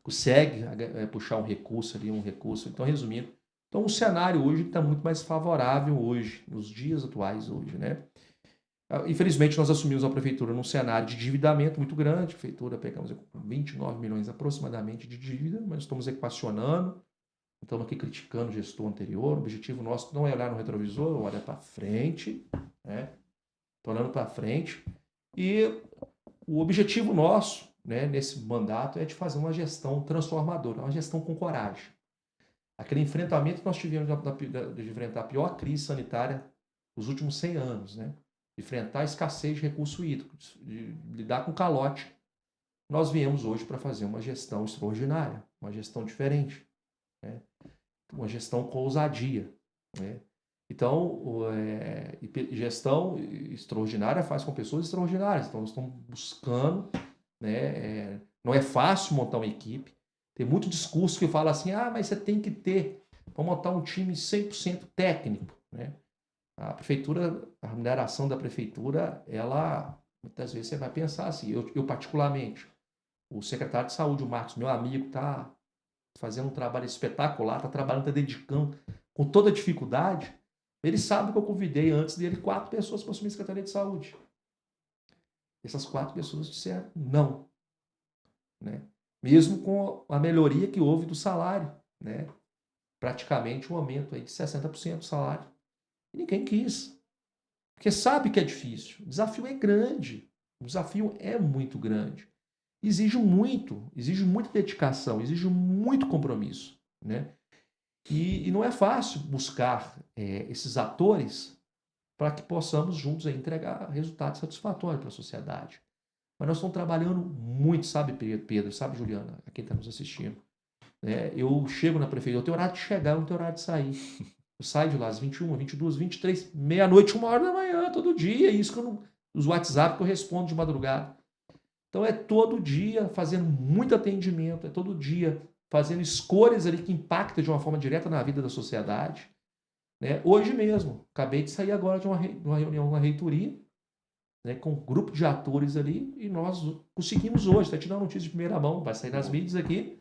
consegue puxar um recurso ali, um recurso. Então, resumindo, então o cenário hoje está muito mais favorável hoje, nos dias atuais hoje, né? Infelizmente, nós assumimos a prefeitura num cenário de endividamento muito grande. A prefeitura pegamos 29 milhões aproximadamente de dívida, mas estamos equacionando, estamos aqui criticando o gestor anterior. O objetivo nosso não é olhar no retrovisor, olhar para frente, né? Estou olhando para frente. E o objetivo nosso, né, nesse mandato é de fazer uma gestão transformadora, uma gestão com coragem. Aquele enfrentamento que nós tivemos de enfrentar a pior crise sanitária dos últimos 100 anos, né? De enfrentar a escassez de recurso hídrico, de lidar com calote. Nós viemos hoje para fazer uma gestão extraordinária, uma gestão diferente, né? Uma gestão com ousadia, né? Então, gestão extraordinária faz com pessoas extraordinárias. Então, nós estamos buscando, né? Não é fácil montar uma equipe. Tem muito discurso que fala assim, mas você tem que ter para montar um time 100% técnico, né? A prefeitura, a remuneração da prefeitura, ela, muitas vezes você vai pensar assim, eu particularmente, o secretário de saúde, o Marcos, meu amigo, está fazendo um trabalho espetacular, está trabalhando, está dedicando com toda a dificuldade. Ele sabe que eu convidei antes dele 4 pessoas para assumir a Secretaria de Saúde. Essas 4 pessoas disseram não, né? Mesmo com a melhoria que houve do salário, né? Praticamente um aumento aí de 60% do salário. E ninguém quis. Porque sabe que é difícil. O desafio é grande. O desafio é muito grande. Exige muita dedicação, exige muito compromisso, né? E não é fácil buscar esses atores para que possamos juntos entregar resultados satisfatórios para a sociedade. Mas nós estamos trabalhando muito, sabe, Pedro, sabe, Juliana, a quem está nos assistindo. Eu chego na prefeitura, eu tenho horário de chegar, eu não tenho horário de sair. Eu saio de lá às 21, 22, 23, meia-noite, 1h da manhã, todo dia. Isso que os WhatsApp que eu respondo de madrugada. Então é todo dia fazendo muito atendimento, é todo dia fazendo escolhas ali que impactam de uma forma direta na vida da sociedade, né? Hoje mesmo, acabei de sair agora de uma reunião na reitoria, né, com um grupo de atores ali, e nós conseguimos hoje, está te dando notícia de primeira mão, vai sair nas mídias aqui,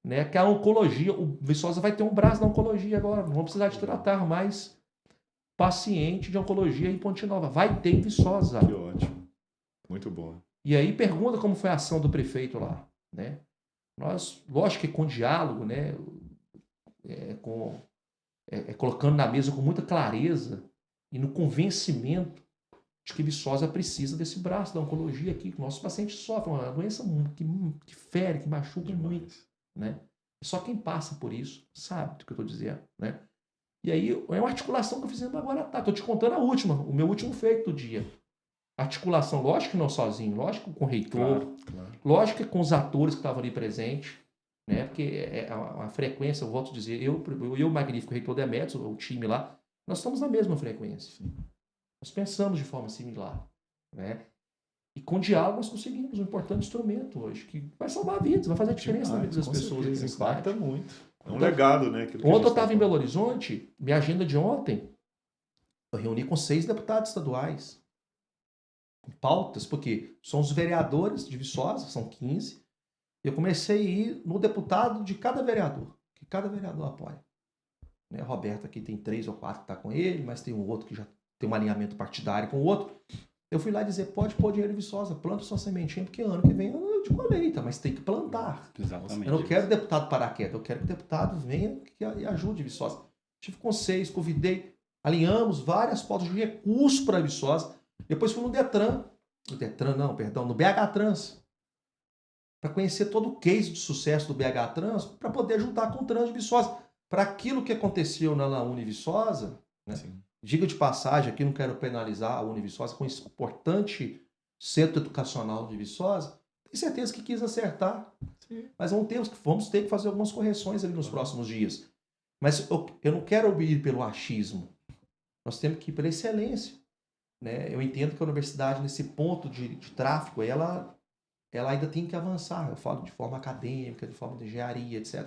né, que a oncologia, o Viçosa vai ter um braço da oncologia agora, não vamos precisar de tratar mais paciente de oncologia em Ponte Nova, vai ter em Viçosa. Que ótimo, muito bom. E aí pergunta como foi a ação do prefeito lá, né? Nós, lógico que com diálogo, né, colocando na mesa com muita clareza e no convencimento de que Viçosa precisa desse braço da oncologia aqui, que nossos pacientes sofrem, uma doença que fere, que machuca muito, né? Só quem passa por isso sabe do que eu estou dizendo, né? E aí é uma articulação que eu fiz agora, tá? Estou te contando o meu último feito do dia. Articulação, lógico que não sozinho, lógico com o reitor, claro. Lógico que com os atores que estavam ali presentes, né? Porque a frequência, eu volto a dizer, eu o Magnífico, o reitor Demetrios, o time lá, nós estamos na mesma frequência. Sim. Nós pensamos de forma similar, né? E com diálogo nós conseguimos um importante instrumento hoje, que vai salvar vidas, vai fazer a diferença na vida das pessoas. Isso impacta muito. É um legado, né? Ontem eu estava em Belo Horizonte, minha agenda de ontem, eu reuni com 6 deputados estaduais, com pautas, porque são os vereadores de Viçosa, são 15, e eu comecei a ir no deputado de cada vereador, que cada vereador apoia. Né? Roberto aqui tem 3 ou 4 que está com ele, mas tem um outro que já tem um alinhamento partidário com o outro. Eu fui lá dizer, pode pôr dinheiro em Viçosa, planta sua sementinha, porque ano que vem é ano de colheita, mas tem que plantar. Exatamente. Eu não quero deputado paraquedas, eu quero que o deputado venha e ajude Viçosa. Tive com 6, convidei, alinhamos várias pautas de recurso para Viçosa. Depois fui no no BH Trans, para conhecer todo o case de sucesso do BH Trans, para poder juntar com o Trans de Viçosa. Para aquilo que aconteceu na Univiçosa, né? Diga de passagem, aqui não quero penalizar a Univiçosa, com esse importante centro educacional de Viçosa, tenho certeza que quis acertar. Sim. Mas vamos ter que fazer algumas correções ali nos próximos dias. Mas eu não quero ir pelo achismo. Nós temos que ir pela excelência. Né? Eu entendo que a universidade, nesse ponto de tráfego, ela ainda tem que avançar. Eu falo de forma acadêmica, de forma de engenharia, etc.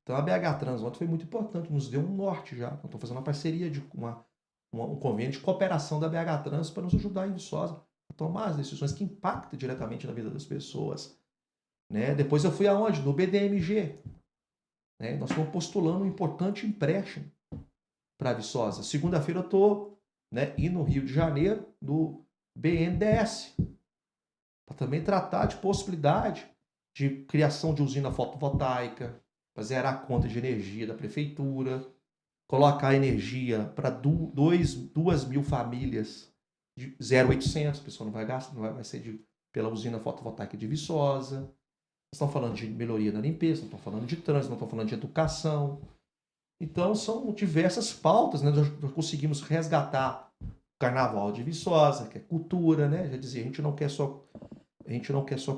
Então a BH Trans ontem foi muito importante, nos deu um norte já. Nós estamos fazendo uma parceria, um convênio de cooperação da BH Trans para nos ajudar em Viçosa a tomar as decisões que impactam diretamente na vida das pessoas. Né? Depois eu fui aonde? No BDMG. Né? Nós estamos postulando um importante empréstimo para Viçosa. Segunda-feira eu estou, né, indo no Rio de Janeiro, no BNDES, para também tratar de possibilidade de criação de usina fotovoltaica, para zerar a conta de energia da prefeitura, colocar energia para 2.000 famílias de 0,800, a pessoa não vai gastar, vai ser pela usina fotovoltaica de Viçosa. Nós estamos falando de melhoria na limpeza, nós estamos falando de trânsito, nós estamos falando de educação. Então são diversas pautas, né? Nós conseguimos resgatar o Carnaval de Viçosa, que é cultura, né? Já dizia, a gente não quer só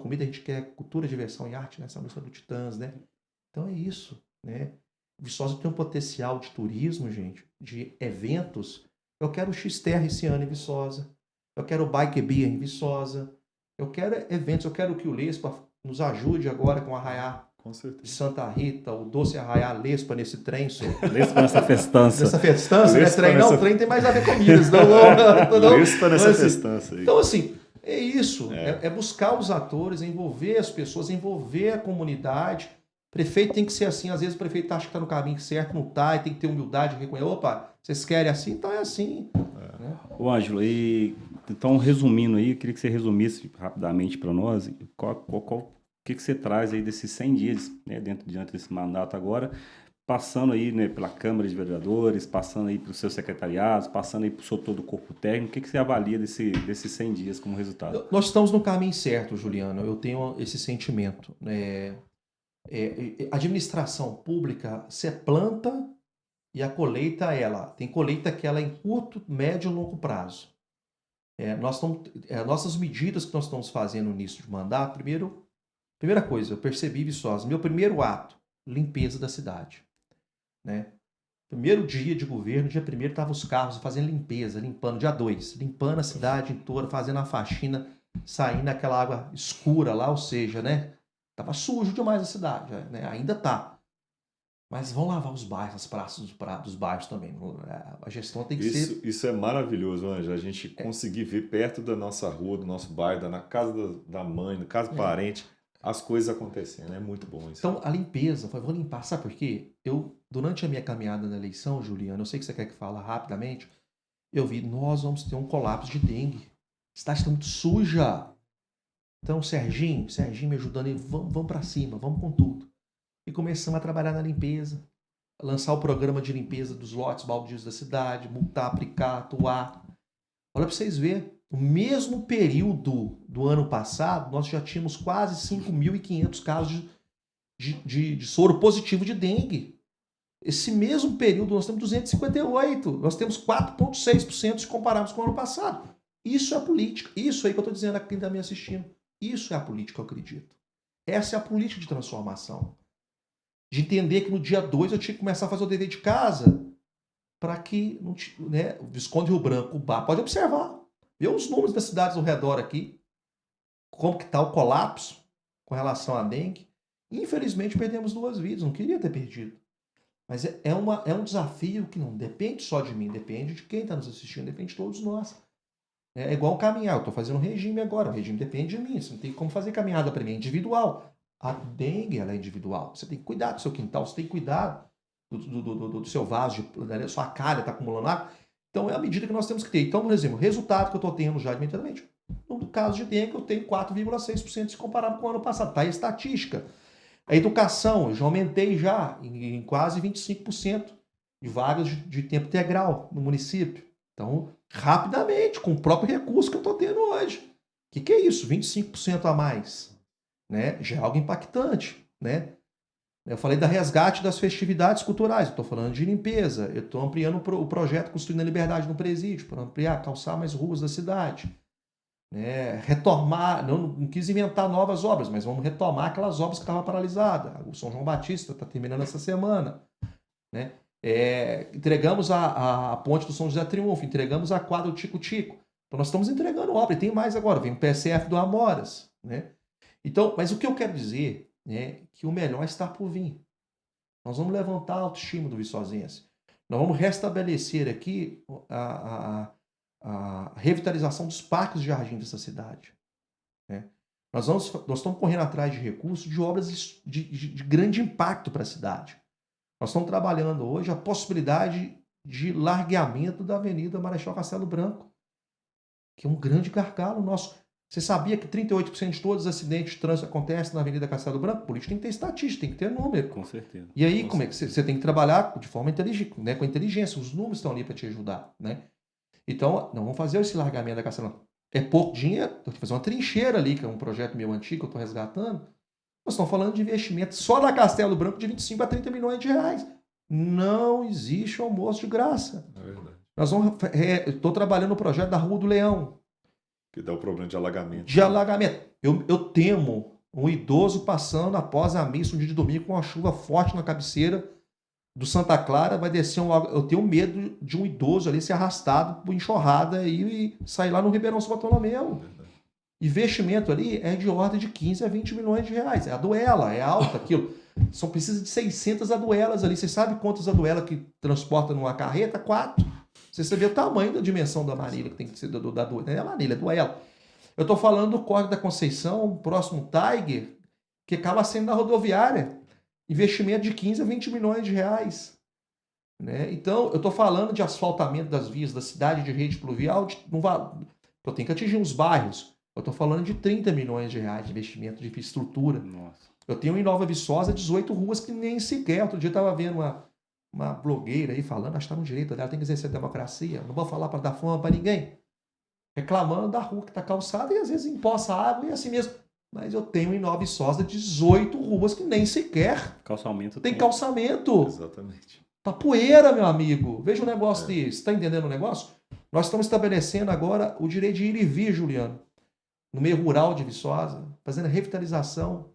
comida, a gente quer cultura, diversão e arte, né? Essa música do Titãs, né? Então é isso, né? Viçosa tem um potencial de turismo, gente, de eventos. Eu quero o X-Terra esse ano em Viçosa. Eu quero o Bike Beer em Viçosa. Eu quero eventos, eu quero que o Lespa nos ajude agora com o Arraiá de Santa Rita, o Doce Arraiá Lespa nesse trem. Lespa nessa festança. Nessa festança, né? Trem não, trem tem mais a ver com Minas. Lespa nessa festança aí. Então, assim, é isso. É buscar os atores, envolver as pessoas, envolver a comunidade. Prefeito tem que ser assim. Às vezes o prefeito acha que está no caminho certo, não está, e tem que ter humildade, reconhecer. Opa, vocês querem assim? Então é assim. Né? Ô, Ângelo, então resumindo aí, eu queria que você resumisse rapidamente para nós o que você traz aí desses 100 dias, né, diante desse mandato agora, passando aí, né, pela Câmara de Vereadores, passando aí para os seus secretariados, passando aí para o seu todo o corpo técnico. O que você avalia desses 100 dias como resultado? Nós estamos no caminho certo, Juliano. Eu tenho esse sentimento. Administração pública, você planta e a colheita, tem colheita que ela é em curto, médio e longo prazo. Nossas medidas que nós estamos fazendo no início de mandato, primeira coisa, eu percebi, Viçosa, meu primeiro ato, limpeza da cidade. Né? Primeiro dia de governo, dia 1º, estavam os carros fazendo limpeza, limpando, dia 2, limpando a cidade toda, fazendo a faxina, saindo aquela água escura lá, ou seja, né? Tava sujo demais a cidade, né? Ainda tá. Mas vão lavar os bairros, as praças dos bairros também. A gestão tem que ser... Isso é maravilhoso, Ângelo, a gente conseguir ver perto da nossa rua, do nosso bairro, na casa da mãe, na casa do parente, as coisas acontecendo. É muito bom isso. Então, a limpeza, vou limpar. Sabe por quê? Durante a minha caminhada na eleição, Juliano, eu sei que você quer que fale rapidamente, eu vi, nós vamos ter um colapso de dengue. A cidade está muito suja. Então, Serginho me ajudando, e vamos para cima, vamos com tudo. E começamos a trabalhar na limpeza, lançar o programa de limpeza dos lotes baldios da cidade, multar, aplicar, atuar. Olha para vocês verem, no mesmo período do ano passado, nós já tínhamos quase 5.500 casos de soro positivo de dengue. Esse mesmo período nós temos 258, nós temos 4,6% se compararmos com o ano passado. Isso é a política, isso aí que eu estou dizendo a quem está me assistindo. Isso é a política, eu acredito. Essa é a política de transformação. De entender que no dia 2 eu tinha que começar a fazer o dever de casa para que, né, o Visconde Rio Branco, o bar, pode observar. Vê os números das cidades ao redor aqui, como que está o colapso com relação à dengue. Infelizmente perdemos 2 vidas, não queria ter perdido. Mas é um desafio que não depende só de mim, depende de quem está nos assistindo, depende de todos nós. É igual caminhar, eu estou fazendo um regime agora, o regime depende de mim, você não tem como fazer caminhada para mim, é individual. A dengue, ela é individual, você tem que cuidar do seu quintal, você tem que cuidar do seu vaso, da sua calha está acumulando água. Então é a medida que nós temos que ter. Então, por exemplo, o resultado que eu estou tendo já imediatamente, no caso de dengue, eu tenho 4,6% se comparado com o ano passado, está aí a estatística. A educação, eu já aumentei em quase 25% de vagas de tempo integral no município. Então, rapidamente, com o próprio recurso que eu estou tendo hoje. O que é isso? 25% a mais. Né? Já é algo impactante. Né? Eu falei da resgate das festividades culturais, eu estou falando de limpeza, eu estou ampliando o projeto Construindo a Liberdade no Presídio, para ampliar, calçar mais ruas da cidade. Né? Retomar, não quis inventar novas obras, mas vamos retomar aquelas obras que estavam paralisadas. O São João Batista está terminando essa semana. Né? Entregamos a ponte do São José Triunfo, entregamos a quadra do Tico-Tico. Então nós estamos entregando obra, e tem mais agora, vem o PSF do Amoras. Né? Então, mas o que eu quero dizer é que o melhor está por vir. Nós vamos levantar a autoestima do viçosense. Nós vamos restabelecer aqui a revitalização dos parques de jardim dessa cidade, né? Nós estamos correndo atrás de recursos de obras de grande impacto para a cidade. Nós estamos trabalhando hoje a possibilidade de largueamento da Avenida Marechal Castelo Branco, que é um grande gargalo nosso. Você sabia que 38% de todos os acidentes de trânsito acontecem na Avenida Castelo Branco? Por isso tem que ter estatística, tem que ter número. Com certeza. E aí, como é que você tem que trabalhar de forma inteligente, né? Com inteligência. Os números estão ali para te ajudar, né? Então, não vamos fazer esse largamento da Castelo Branco. É pouco dinheiro, eu vou fazer uma trincheira ali, que é um projeto meu antigo que eu estou resgatando. Nós estamos falando de investimento só na Castelo Branco de 25 a 30 milhões de reais. Não existe almoço de graça. É verdade. Estou trabalhando no projeto da Rua do Leão. Que dá o problema de alagamento. De alagamento. Eu temo um idoso passando após a missa um dia de domingo com uma chuva forte na cabeceira do Santa Clara, vai descer eu tenho medo de um idoso ali ser arrastado por enxurrada e sair lá no Ribeirão São Bartolomeu. Investimento ali é de ordem de 15 a 20 milhões de reais. É a duela, é alta aquilo. Precisa de 600 aduelas ali. Você sabe quantas aduelas que transporta numa carreta? 4. Você sabe o tamanho da dimensão da manilha que tem que ser da duela. Não é a manilha, é a duela. Eu estou falando do Córrego da Conceição, próximo Tiger, que acaba sendo na rodoviária. Investimento de 15 a 20 milhões de reais. Né? Então, eu estou falando de asfaltamento das vias da cidade, de rede pluvial, eu tenho que atingir os bairros. Eu estou falando de 30 milhões de reais de investimento de infraestrutura. Nossa. Eu tenho em Nova Viçosa 18 ruas que nem sequer. Outro dia eu estava vendo uma blogueira aí falando, acho que está no direito dela, tem que exercer a democracia, não vou falar para dar fama para ninguém. Reclamando da rua que está calçada e às vezes empoça água e assim mesmo. Mas eu tenho em Nova Viçosa 18 ruas que nem sequer tem calçamento. Exatamente. Tá poeira, meu amigo. Veja um negócio desse. Está entendendo o negócio? Nós estamos estabelecendo agora o direito de ir e vir, Juliano, no meio rural de Viçosa, fazendo a revitalização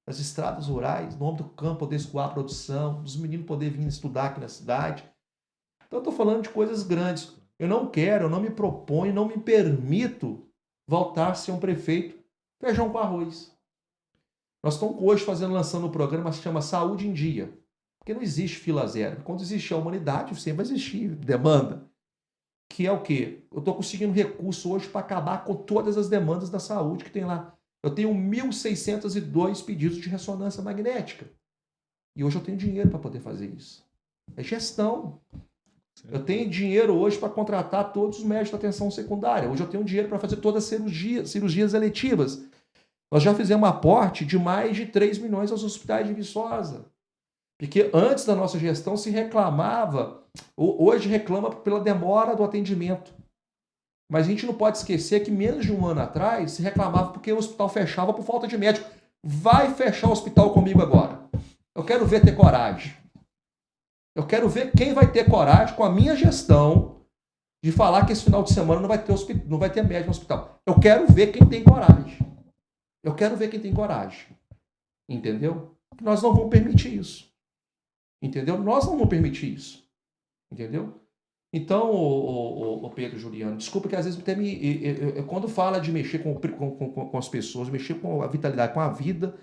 das estradas rurais, no homem do campo poder escoar a produção, dos meninos poder vir estudar aqui na cidade. Então eu estou falando de coisas grandes. Eu não me proponho, não me permito voltar a ser um prefeito feijão com arroz. Nós estamos hoje lançando um programa que se chama Saúde em Dia. Porque não existe fila zero. Quando existe a humanidade, sempre vai existir demanda. Que é o quê? Eu estou conseguindo recurso hoje para acabar com todas as demandas da saúde que tem lá. Eu tenho 1.602 pedidos de ressonância magnética. E hoje eu tenho dinheiro para poder fazer isso. É gestão. Eu tenho dinheiro hoje para contratar todos os médicos da atenção secundária. Hoje eu tenho dinheiro para fazer todas as cirurgias eletivas. Nós já fizemos um aporte de mais de 3 milhões aos hospitais de Viçosa. Porque antes da nossa gestão se reclamava, hoje reclama pela demora do atendimento. Mas a gente não pode esquecer que menos de um ano atrás se reclamava porque o hospital fechava por falta de médico. Vai fechar o hospital comigo agora. Eu quero ver ter coragem. Eu quero ver quem vai ter coragem com a minha gestão de falar que esse final de semana não vai ter médico no hospital. Eu quero ver quem tem coragem. Eu quero ver quem tem coragem. Entendeu? Nós não vamos permitir isso. Entendeu? Nós não vamos permitir isso. Entendeu? Então, o Pedro Juliano, desculpa que às vezes até quando fala de mexer com as pessoas, mexer com a vitalidade, com a vida,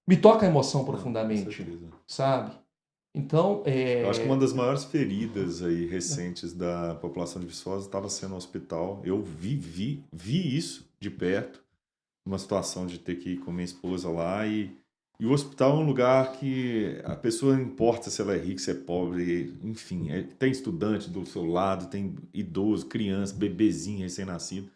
me toca a emoção profundamente. Sabe? Então, eu acho que uma das maiores feridas aí recentes da população de Viçosa estava sendo o hospital. Eu vi isso de perto, uma situação de ter que ir com minha esposa lá e o hospital é um lugar que a pessoa não importa se ela é rica, se é pobre, enfim, tem estudante do seu lado, tem idoso, criança, bebezinho recém-nascido.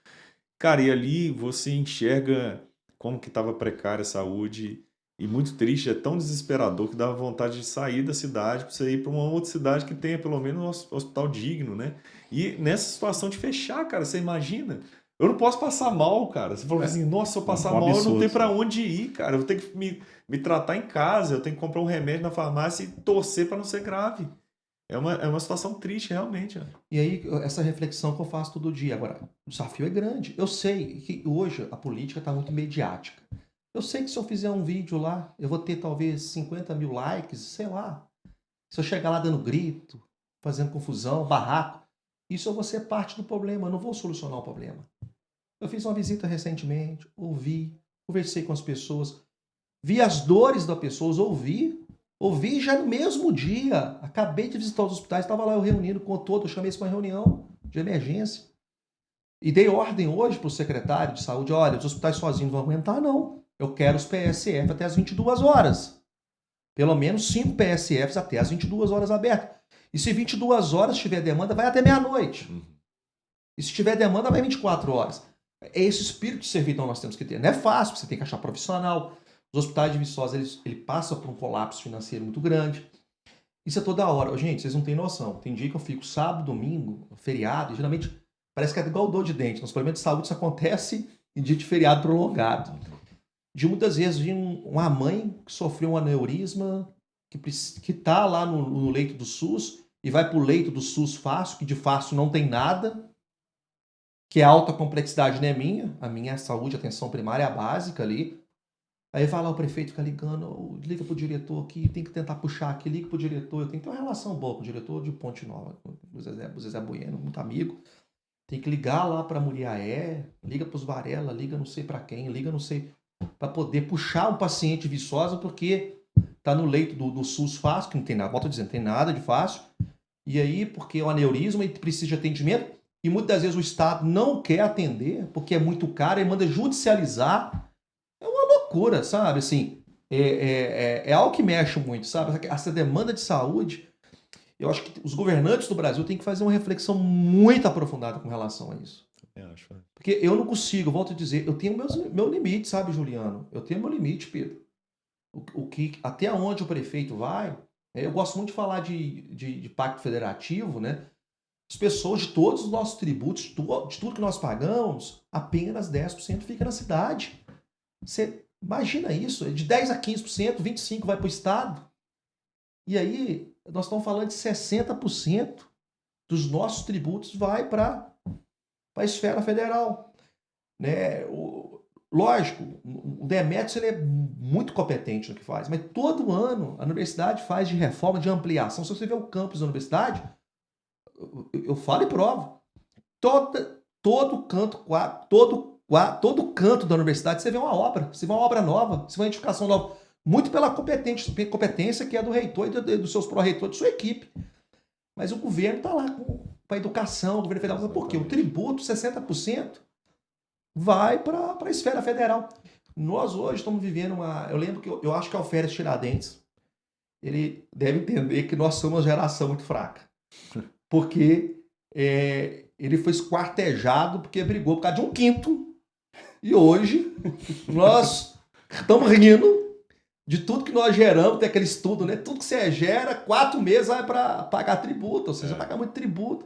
Cara, e ali você enxerga como que estava precária a saúde e muito triste, é tão desesperador que dava vontade de sair da cidade para você ir para uma outra cidade que tenha pelo menos um hospital digno, né? E nessa situação de fechar, cara, você imagina? Eu não posso passar mal, cara. Você falou assim, nossa, se eu passar mal, eu não tenho para onde ir, cara. Eu vou ter que me tratar em casa, eu tenho que comprar um remédio na farmácia e torcer para não ser grave. É uma situação triste, realmente. Né? E aí, essa reflexão que eu faço todo dia. Agora, o desafio é grande. Eu sei que hoje a política está muito mediática. Eu sei que se eu fizer um vídeo lá, eu vou ter talvez 50 mil likes, sei lá. Se eu chegar lá dando grito, fazendo confusão, barraco, isso eu vou ser parte do problema, eu não vou solucionar o problema. Eu fiz uma visita recentemente, ouvi, conversei com as pessoas, vi as dores das pessoas, ouvi, Ouvi já no mesmo dia. Acabei de visitar os hospitais, estava lá eu reunindo com todo, eu chamei isso para uma reunião de emergência. E dei ordem hoje para o secretário de saúde, olha, os hospitais sozinhos não vão aguentar, não. Eu quero os PSF até as 22 horas. Pelo menos 5 PSFs até as 22 horas abertos. E se 22 horas tiver demanda, vai até meia-noite. E se tiver demanda, vai 24 horas. É esse espírito de servidão nós temos que ter. Não é fácil, você tem que achar profissional. Os hospitais de Viçosa, ele passa por um colapso financeiro muito grande. Isso é toda hora. Gente, vocês não têm noção. Tem dia que eu fico sábado, domingo, feriado, e geralmente parece que é igual dor de dente. Nos problemas de saúde isso acontece em dia de feriado prolongado. De muitas vezes vi uma mãe que sofreu um aneurisma, que está lá no leito do SUS, e vai para o leito do SUS fácil, que de fácil não tem nada, que é alta complexidade não é minha, a minha é saúde, atenção primária é a básica ali. Aí vai lá o prefeito fica ligando, liga pro diretor aqui, tem que tentar puxar aqui, liga pro diretor, eu tenho que ter uma relação boa com o diretor de Ponte Nova, o Zezé Bueno, muito amigo. Tem que ligar lá para Muriaé, liga para os Varela, liga não sei para quem, liga não sei, para poder puxar um paciente Viçosa, porque tá no leito do SUS fácil, que não tem nada, volto a dizer, não tem nada de fácil. E aí, porque é um aneurisma e precisa de atendimento, e muitas vezes o Estado não quer atender, porque é muito caro, e manda judicializar. É uma loucura, sabe? Assim, é algo que mexe muito, sabe? Essa demanda de saúde, eu acho que os governantes do Brasil têm que fazer uma reflexão muito aprofundada com relação a isso. Eu acho. Porque eu não consigo, volto a dizer, eu tenho meu limite, sabe, Juliano? Eu tenho meu limite, Pedro. Até onde o prefeito vai, eu gosto muito de falar de pacto federativo, né? As pessoas de todos os nossos tributos, de tudo que nós pagamos, apenas 10% fica na cidade. Você imagina isso, de 10 a 15%, 25% vai para o Estado. E aí, nós estamos falando de 60% dos nossos tributos vai para a esfera federal. Né? Lógico, o Demetrios ele é muito competente no que faz, mas todo ano a universidade faz de reforma, de ampliação. Se você vê o campus da universidade, eu falo e provo. Todo canto da universidade você vê uma obra, você vê uma obra nova, você vê uma edificação nova. Muito pela competência que é do reitor e dos seus pró-reitores, de sua equipe. Mas o governo está lá para a educação, o governo federal. Por quê? O tributo, 60%, vai para a esfera federal. Nós hoje estamos vivendo uma... Eu lembro que eu acho que o Alferes Tiradentes, ele deve entender que nós somos uma geração muito fraca. Porque ele foi esquartejado porque brigou por causa de um quinto. E hoje nós estamos rindo de tudo que nós geramos, tem aquele estudo, né? Tudo que você gera, 4 meses vai para pagar tributo, ou seja, pagar muito tributo.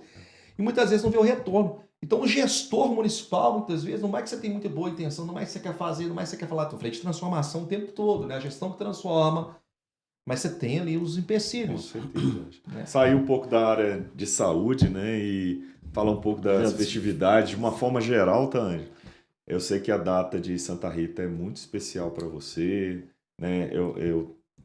E muitas vezes não vê o retorno. Então o gestor municipal, muitas vezes, não é que você tem muita boa intenção, não é que você quer fazer, não é que você quer falar, tu falei de transformação o tempo todo, né? A gestão que transforma, mas você tem ali os empecilhos. Com certeza. Né? Sair um pouco da área de saúde, né? E falar um pouco das festividades de uma forma geral, tá, Ângelo? Eu sei que a data de Santa Rita é muito especial para você, né?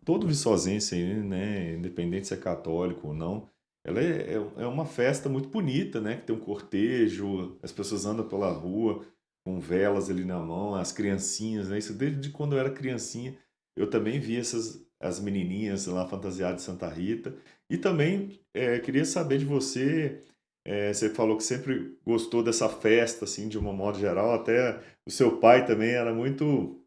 Todo viçosense, né? Independente se é católico ou não, ela é uma festa muito bonita, né? Que tem um cortejo, as pessoas andam pela rua com velas ali na mão, as criancinhas, né? Isso desde quando eu era criancinha, eu também vi as menininhas lá fantasiadas de Santa Rita. E também queria saber de você, você falou que sempre gostou dessa festa, assim, de um modo geral, até o seu pai também era muito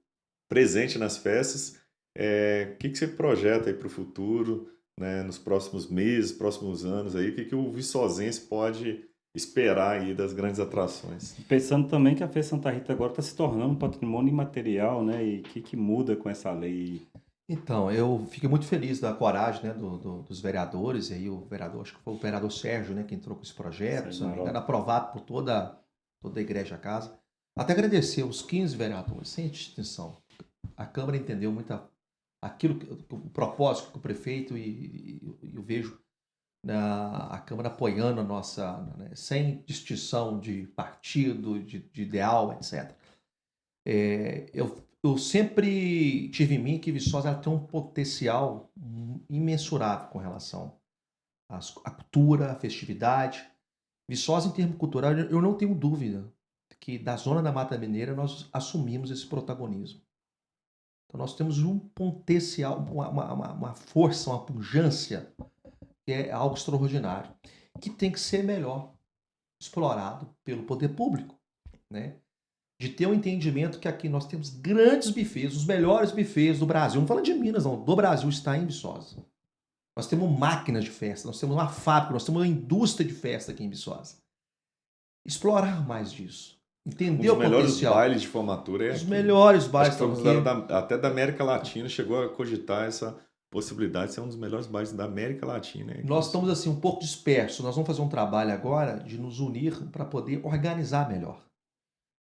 presente nas festas. O que você projeta aí para o futuro, né, nos próximos meses, próximos anos aí? O que o viçosense pode esperar aí das grandes atrações? Pensando também que a Festa Santa Rita agora está se tornando um patrimônio imaterial, né? E o que muda com essa lei? Então, eu fiquei muito feliz da coragem, né, dos vereadores, e aí o vereador, acho que foi o vereador Sérgio, né, que entrou com esse projeto, se não me engano, aprovado por toda a igreja casa. Até agradecer os 15 vereadores, sem distinção. A Câmara entendeu muito o propósito que o prefeito e eu vejo a Câmara apoiando a nossa, né, sem distinção de partido, de ideal, etc. Eu sempre tive em mim que Viçosa ela tem um potencial imensurável com relação à cultura, à festividade. Viçosa, em termos cultural, eu não tenho dúvida que da zona da Mata Mineira nós assumimos esse protagonismo. Então nós temos um potencial, uma força, uma pujança, que é algo extraordinário, que tem que ser melhor explorado pelo poder público, né? De ter um entendimento que aqui nós temos grandes bufês, os melhores bufês do Brasil. Não falando de Minas, não. Do Brasil está em Viçosa. Nós temos máquinas de festa, nós temos uma fábrica, nós temos uma indústria de festa aqui em Viçosa. Explorar mais disso. Entender o potencial. Os melhores bailes de formatura é Os aqui. melhores bailes Acho que foi estão aqui. considerado até da América Latina, chegou a cogitar essa possibilidade de ser um dos melhores bailes da América Latina. Nós estamos assim um pouco dispersos. Nós vamos fazer um trabalho agora de nos unir para poder organizar melhor.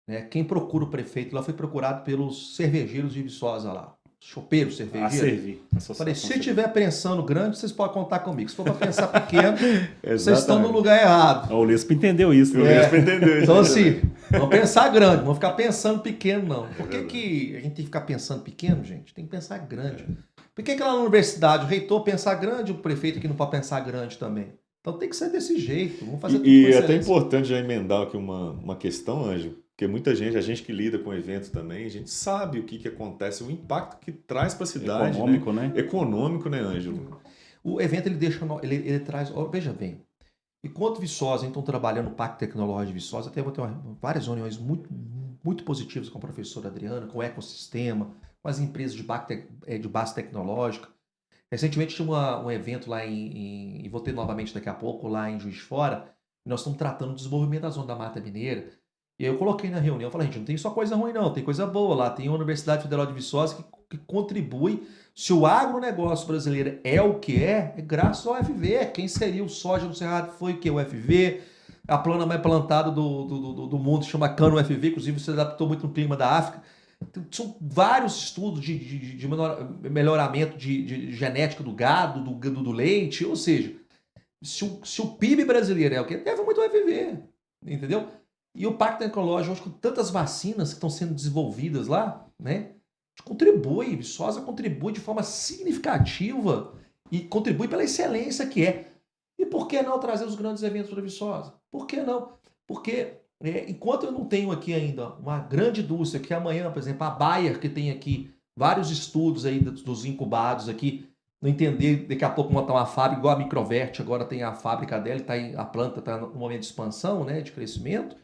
Né? Quem procura o prefeito lá foi procurado pelos cervejeiros de Viçosa lá. Chopeiros, cervejeiros. A servir. Falei, se tiver pensando grande, vocês podem contar comigo. Se for para pensar pequeno, vocês estão no lugar errado. O Lespo entendeu isso. O Lespo entendeu isso. Então assim, vamos pensar grande, não vamos ficar pensando pequeno não. Por que a gente tem que ficar pensando pequeno, gente? Tem que pensar grande. Por que lá na universidade o reitor pensar grande, o prefeito aqui não pode pensar grande também? Então tem que ser desse jeito. Vamos fazer tudo E com é até excelência. importante já emendar aqui uma questão, Ângelo, porque muita gente, a gente que lida com eventos também, a gente sabe o que acontece, o impacto que traz para a cidade. Econômico, né? Econômico, né, Ângelo? O evento ele traz, veja bem, enquanto Viçosa, então trabalhando no Parque Tecnológico de Viçosa, até vou ter várias reuniões muito positivas com a professora Adriana, com o ecossistema, com as empresas de base tecnológica. Recentemente tinha um evento lá e vou ter novamente daqui a pouco, lá em Juiz de Fora, e nós estamos tratando do desenvolvimento da Zona da Mata Mineira. E aí eu coloquei na reunião, falei, gente, não tem só coisa ruim não, tem coisa boa lá, tem a Universidade Federal de Viçosa que contribui. Se o agronegócio brasileiro é o que é graças ao UFV. Quem seria o soja no Cerrado foi o que? O UFV. A planta mais plantada do mundo chama cana UFV, inclusive se adaptou muito no clima da África. São vários estudos de melhoramento de genética do gado, do leite, ou seja, se o PIB brasileiro é o que deve muito ao UFV, entendeu? E o Parque Tecnológico, hoje, com tantas vacinas que estão sendo desenvolvidas lá, né? Contribui, Viçosa contribui de forma significativa e contribui pela excelência que é. E por que não trazer os grandes eventos para Viçosa? Por que não? Porque enquanto eu não tenho aqui ainda uma grande indústria, que amanhã, por exemplo, a Bayer, que tem aqui vários estudos aí dos incubados aqui, não entender, daqui a pouco montar uma fábrica, igual a Microvert, agora tem a fábrica dela, a planta está no momento de expansão, né, de crescimento.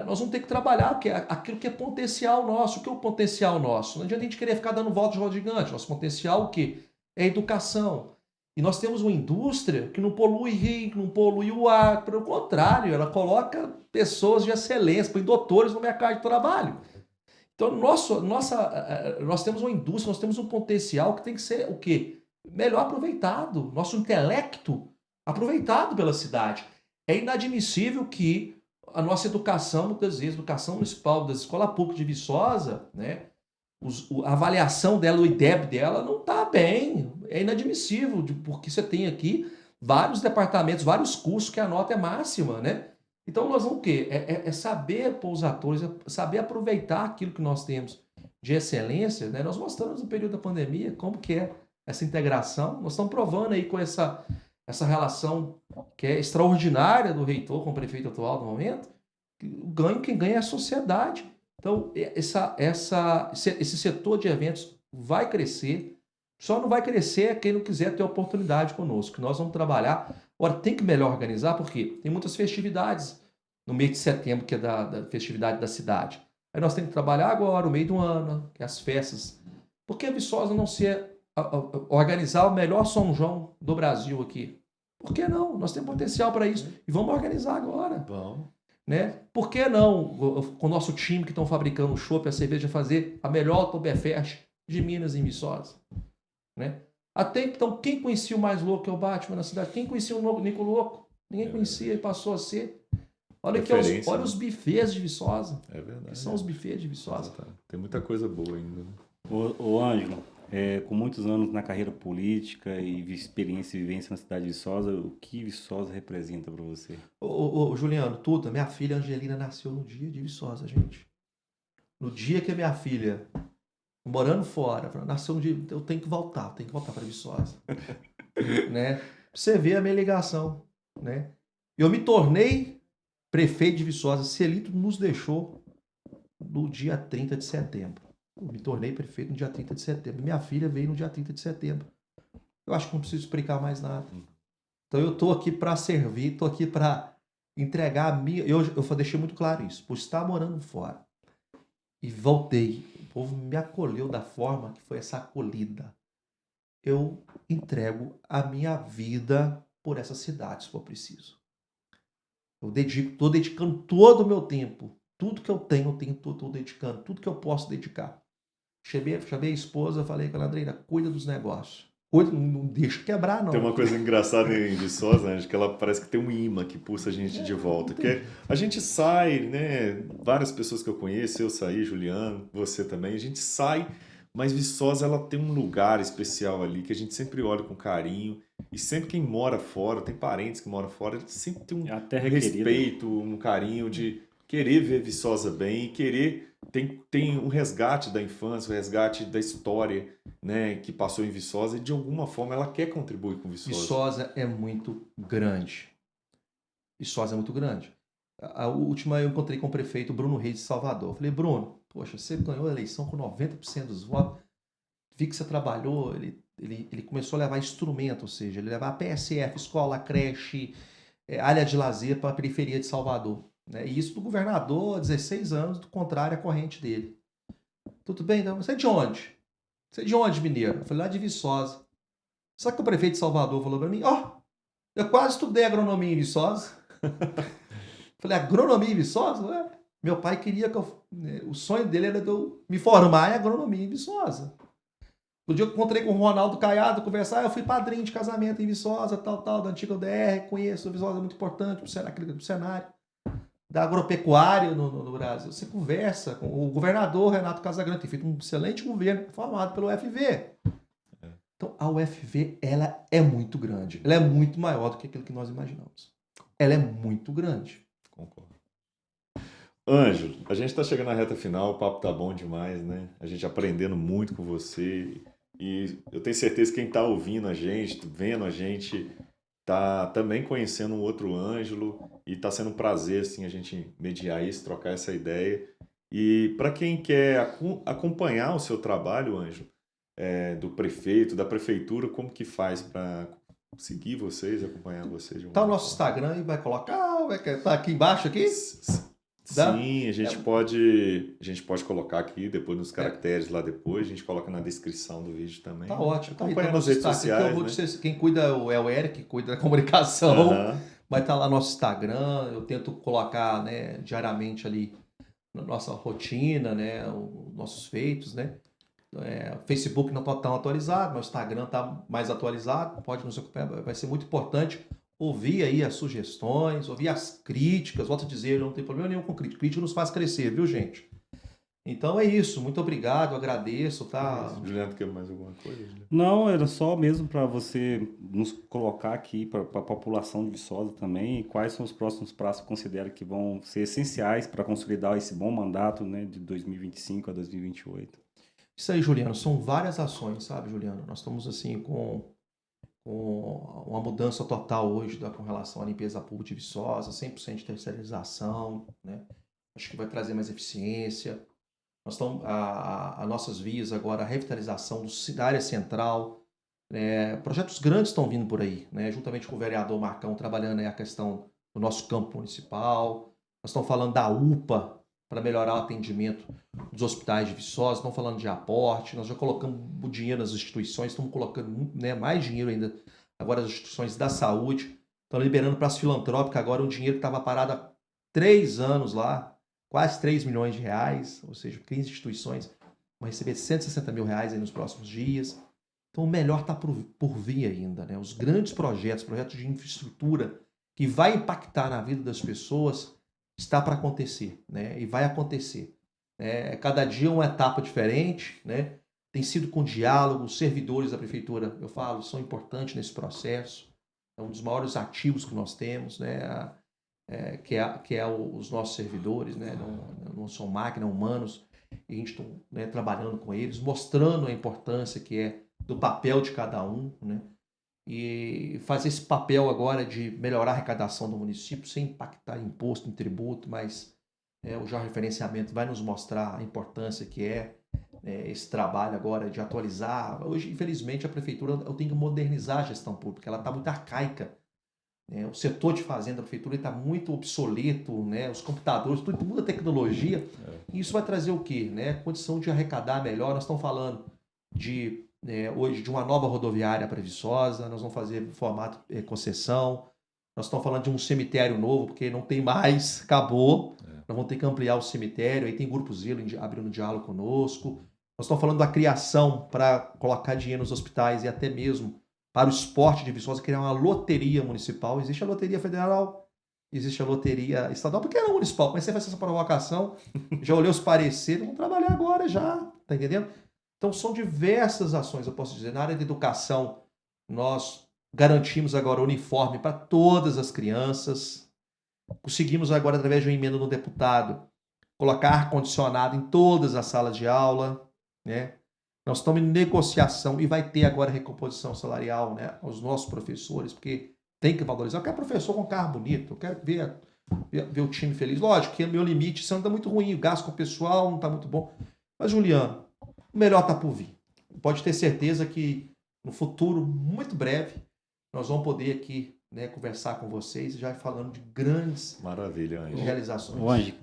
Nós vamos ter que trabalhar aquilo que é potencial nosso. O que é o potencial nosso? Não adianta a gente querer ficar dando volta de roda gigante. Nosso potencial o quê? É educação. E nós temos uma indústria que não polui rio, que não polui o ar. Pelo contrário, ela coloca pessoas de excelência, põe doutores no mercado de trabalho. Então, nós temos uma indústria, nós temos um potencial que tem que ser o quê? Melhor aproveitado. Nosso intelecto aproveitado pela cidade. É inadmissível que a nossa educação, muitas vezes, educação municipal das escolas públicas de Viçosa, né? A avaliação dela, o IDEB dela não está bem. É inadmissível, porque você tem aqui vários departamentos, vários cursos que a nota é máxima, né? Então nós vamos o quê? É saber pôr os atores, saber aproveitar aquilo que nós temos de excelência, né? Nós mostramos no período da pandemia como que é essa integração. Nós estamos provando aí com essa relação que é extraordinária do reitor com o prefeito atual no momento. Quem ganha é a sociedade. Então, esse setor de eventos vai crescer. Só não vai crescer quem não quiser ter oportunidade conosco. Nós vamos trabalhar. Agora, tem que melhor organizar, porque tem muitas festividades no mês de setembro, que é da festividade da cidade. Aí nós temos que trabalhar agora, no meio do ano, que é as festas. Por que a Viçosa não organizar o melhor São João do Brasil aqui? Por que não? Nós temos potencial para isso. E vamos organizar agora. Bom. Né? Por que não, com o nosso time que estão fabricando o chopp, a cerveja, fazer a melhor Oktoberfest de Minas em Viçosa? Né? Até então, quem conhecia o mais louco que é o Batman na cidade? Quem conhecia o Nico Louco? Ninguém conhecia e passou a ser. Olha aqui, olha os bufês de Viçosa. É verdade. Que são os bufês de Viçosa. Tem muita coisa boa ainda. Ô Ângelo, com muitos anos na carreira política e experiência e vivência na cidade de Viçosa, o que Viçosa representa para você? Ô Juliano, tudo. Minha filha Angelina nasceu no dia de Viçosa, gente. No dia que a minha filha, morando fora, nasceu no dia, eu tenho que voltar para Viçosa. Né? Você vê a minha ligação. Né? Eu me tornei prefeito de Viçosa. Celito nos deixou no dia 30 de setembro. Eu me tornei prefeito no dia 30 de setembro. Minha filha veio no dia 30 de setembro. Eu acho que não preciso explicar mais nada. Então eu estou aqui para servir, estou aqui para entregar a minha. Eu deixei muito claro isso. Por estar morando fora e voltei, o povo me acolheu da forma que foi essa acolhida. Eu entrego a minha vida por essa cidade, se for preciso. Estou dedicando todo o meu tempo. Tudo que eu tenho, estou dedicando. Tudo que eu posso dedicar. Chamei a esposa, falei com ela, Andreina, cuida dos negócios. Cuida, não deixa quebrar, não. Tem uma coisa engraçada em Viçosa, né, que ela parece que tem um imã que puxa a gente de volta. Que a gente sai, né? Várias pessoas que eu conheço, eu saí, Juliano, você também, a gente sai, mas Viçosa ela tem um lugar especial ali que a gente sempre olha com carinho. E sempre quem mora fora, tem parentes que moram fora, sempre tem A um terra é querida. respeito, um carinho de querer ver Viçosa bem, e querer tem um resgate da infância, o resgate da história, né, que passou em Viçosa, e de alguma forma ela quer contribuir com Viçosa. Viçosa é muito grande. Viçosa é muito grande. A última eu encontrei com o prefeito Bruno Reis de Salvador. Eu falei, Bruno, poxa, você ganhou a eleição com 90% dos votos. Vi que você trabalhou, ele começou a levar instrumento, ou seja, ele levava PSF, escola, creche, área de lazer para a periferia de Salvador. Né? E isso do governador há 16 anos, do contrário à corrente dele. Tudo bem, então, você é de onde? Você é de onde, mineiro? Eu falei, lá de Viçosa. Só que o prefeito de Salvador falou para mim, eu quase estudei agronomia em Viçosa. Falei, agronomia em Viçosa? Meu pai queria que o sonho dele era de eu me formar em agronomia em Viçosa. No dia que eu encontrei com o Ronaldo Caiado, conversar, eu fui padrinho de casamento em Viçosa, da antiga UDR, conheço, Viçosa é muito importante pro cenário da agropecuária no Brasil. Você conversa com o governador Renato Casagrande, tem feito um excelente governo formado pelo UFV. Então, a UFV, ela é muito grande. Ela é muito maior do que aquilo que nós imaginamos. Ela é muito grande. Concordo. Ângelo, a gente está chegando na reta final, o papo tá bom demais, né? A gente aprendendo muito com você. E eu tenho certeza que quem está ouvindo a gente, vendo a gente, tá também conhecendo um outro Ângelo. E está sendo um prazer, assim, a gente mediar isso, trocar essa ideia. E para quem quer acompanhar o seu trabalho, Ângelo, do prefeito, da prefeitura, como que faz para seguir vocês, acompanhar vocês? Tá o nosso Instagram e vai colocar, tá aqui embaixo aqui? Sim, a gente pode colocar aqui depois nos caracteres lá depois, a gente coloca na descrição do vídeo também. Tá ótimo. Tá aí, acompanha nas redes sociais, né? Quem cuida é o Eric, que cuida da comunicação. Vai estar lá no nosso Instagram, eu tento colocar, né, diariamente ali na nossa rotina, né, os nossos feitos, né. O Facebook não está tão atualizado, mas o Instagram está mais atualizado, pode nos acompanhar, vai ser muito importante ouvir aí as sugestões, ouvir as críticas, volto a dizer, não tem problema nenhum com crítica, crítica nos faz crescer, viu, gente? Então é isso, muito obrigado, agradeço, tá? Juliano, quer mais alguma coisa? Não, era só mesmo para você nos colocar aqui, para a população de Viçosa também, quais são os próximos passos que considera que vão ser essenciais para consolidar esse bom mandato, né, de 2025 a 2028. Isso aí, Juliano, são várias ações, sabe, Juliano? Nós estamos assim com uma mudança total hoje com relação à limpeza pública de Viçosa, 100% de terceirização, né? Acho que vai trazer mais eficiência. Nós estamos as nossas vias agora, a revitalização da área central, projetos grandes estão vindo por aí, né? Juntamente com o vereador Marcão, trabalhando aí a questão do nosso campo municipal. Nós estamos falando da UPA, para melhorar o atendimento dos hospitais de Viçosa, estamos falando de aporte, nós já colocamos o dinheiro nas instituições, estamos colocando, né, mais dinheiro ainda agora nas instituições da saúde, estamos liberando para as filantrópicas agora um dinheiro que estava parado há 3 anos lá, quase 3 milhões de reais, ou seja, 15 instituições vão receber 160 mil reais aí nos próximos dias. Então o melhor está por vir ainda, né? Os grandes projetos de infraestrutura que vai impactar na vida das pessoas está para acontecer, né? E vai acontecer. Cada dia uma etapa diferente, né? Tem sido com diálogo, os servidores da prefeitura, eu falo, são importantes nesse processo. É um dos maiores ativos que nós temos, né? Que é os nossos servidores, né? Não são máquinas, humanos. E a gente está, né, trabalhando com eles, mostrando a importância que é do papel de cada um, né? E fazer esse papel agora de melhorar a arrecadação do município sem impactar em imposto, em tributo, mas o georreferenciamento vai nos mostrar a importância que é esse trabalho agora de atualizar. Hoje, infelizmente, a prefeitura eu tenho que modernizar a gestão pública, ela está muito arcaica. O setor de fazenda da prefeitura está muito obsoleto, né? Os computadores, tudo muda a tecnologia. E isso vai trazer o quê? Né? Condição de arrecadar melhor. Nós estamos falando hoje de uma nova rodoviária para Viçosa, nós vamos fazer formato concessão, nós estamos falando de um cemitério novo, porque não tem mais, acabou. Nós vamos ter que ampliar o cemitério, aí tem Grupo Zelo abrindo diálogo conosco. Nós estamos falando da criação para colocar dinheiro nos hospitais e até mesmo para o esporte de Viçosa, criar uma loteria municipal. Existe a loteria federal, existe a loteria estadual, porque é municipal. Mas você faz essa provocação, já olhei os pareceres, vamos trabalhar agora já, tá entendendo? Então são diversas ações, eu posso dizer. Na área de educação, nós garantimos agora o uniforme para todas as crianças. Conseguimos agora, através de uma emenda do deputado, colocar ar-condicionado em todas as salas de aula, né? Nós estamos em negociação e vai ter agora recomposição salarial, né, aos nossos professores, porque tem que valorizar. Eu quero professor com carro bonito, eu quero ver o time feliz. Lógico que meu limite, isso anda muito ruim, o gasto com o pessoal não está muito bom. Mas, Juliano, o melhor está por vir. Pode ter certeza que no futuro, muito breve, nós vamos poder aqui, né, conversar com vocês, já falando de grandes realizações. Ange,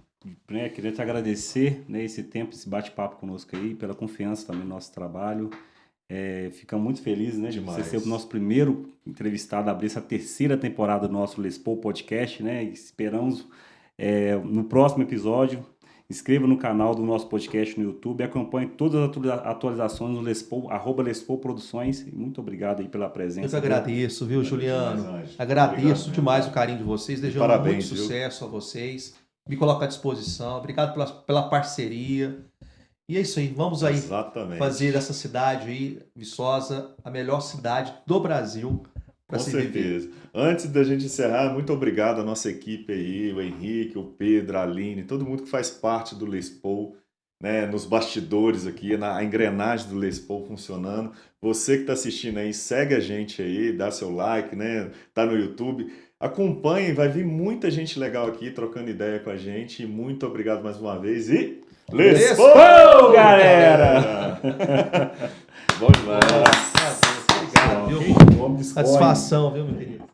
queria te agradecer, né, esse tempo, esse bate-papo conosco aí, pela confiança também no nosso trabalho. Ficamos muito felizes, né, de você ser o nosso primeiro entrevistado a abrir essa terceira temporada do nosso Lespo Podcast, né? E esperamos no próximo episódio. Inscreva no canal do nosso podcast no YouTube e acompanhe todas as atualizações no Lespo, @Lespo Produções. E muito obrigado aí pela presença. Eu que agradeço, viu, Juliano? Agradeço demais o carinho de vocês, desejando muito sucesso a vocês. Me coloco à disposição. Obrigado pela parceria. E é isso aí. Vamos aí fazer dessa cidade aí, Viçosa, a melhor cidade do Brasil para se viver. Com certeza. Antes da gente encerrar, muito obrigado à nossa equipe aí, o Henrique, o Pedro, a Aline, todo mundo que faz parte do Lespo, né, nos bastidores aqui, a engrenagem do Lespo funcionando. Você que está assistindo aí, segue a gente aí, dá seu like, né? Tá no YouTube. Acompanhe, vai vir muita gente legal aqui trocando ideia com a gente. Muito obrigado mais uma vez e Lespo, galera! Bom demais. Obrigado, viu? Satisfação, viu, meu querido?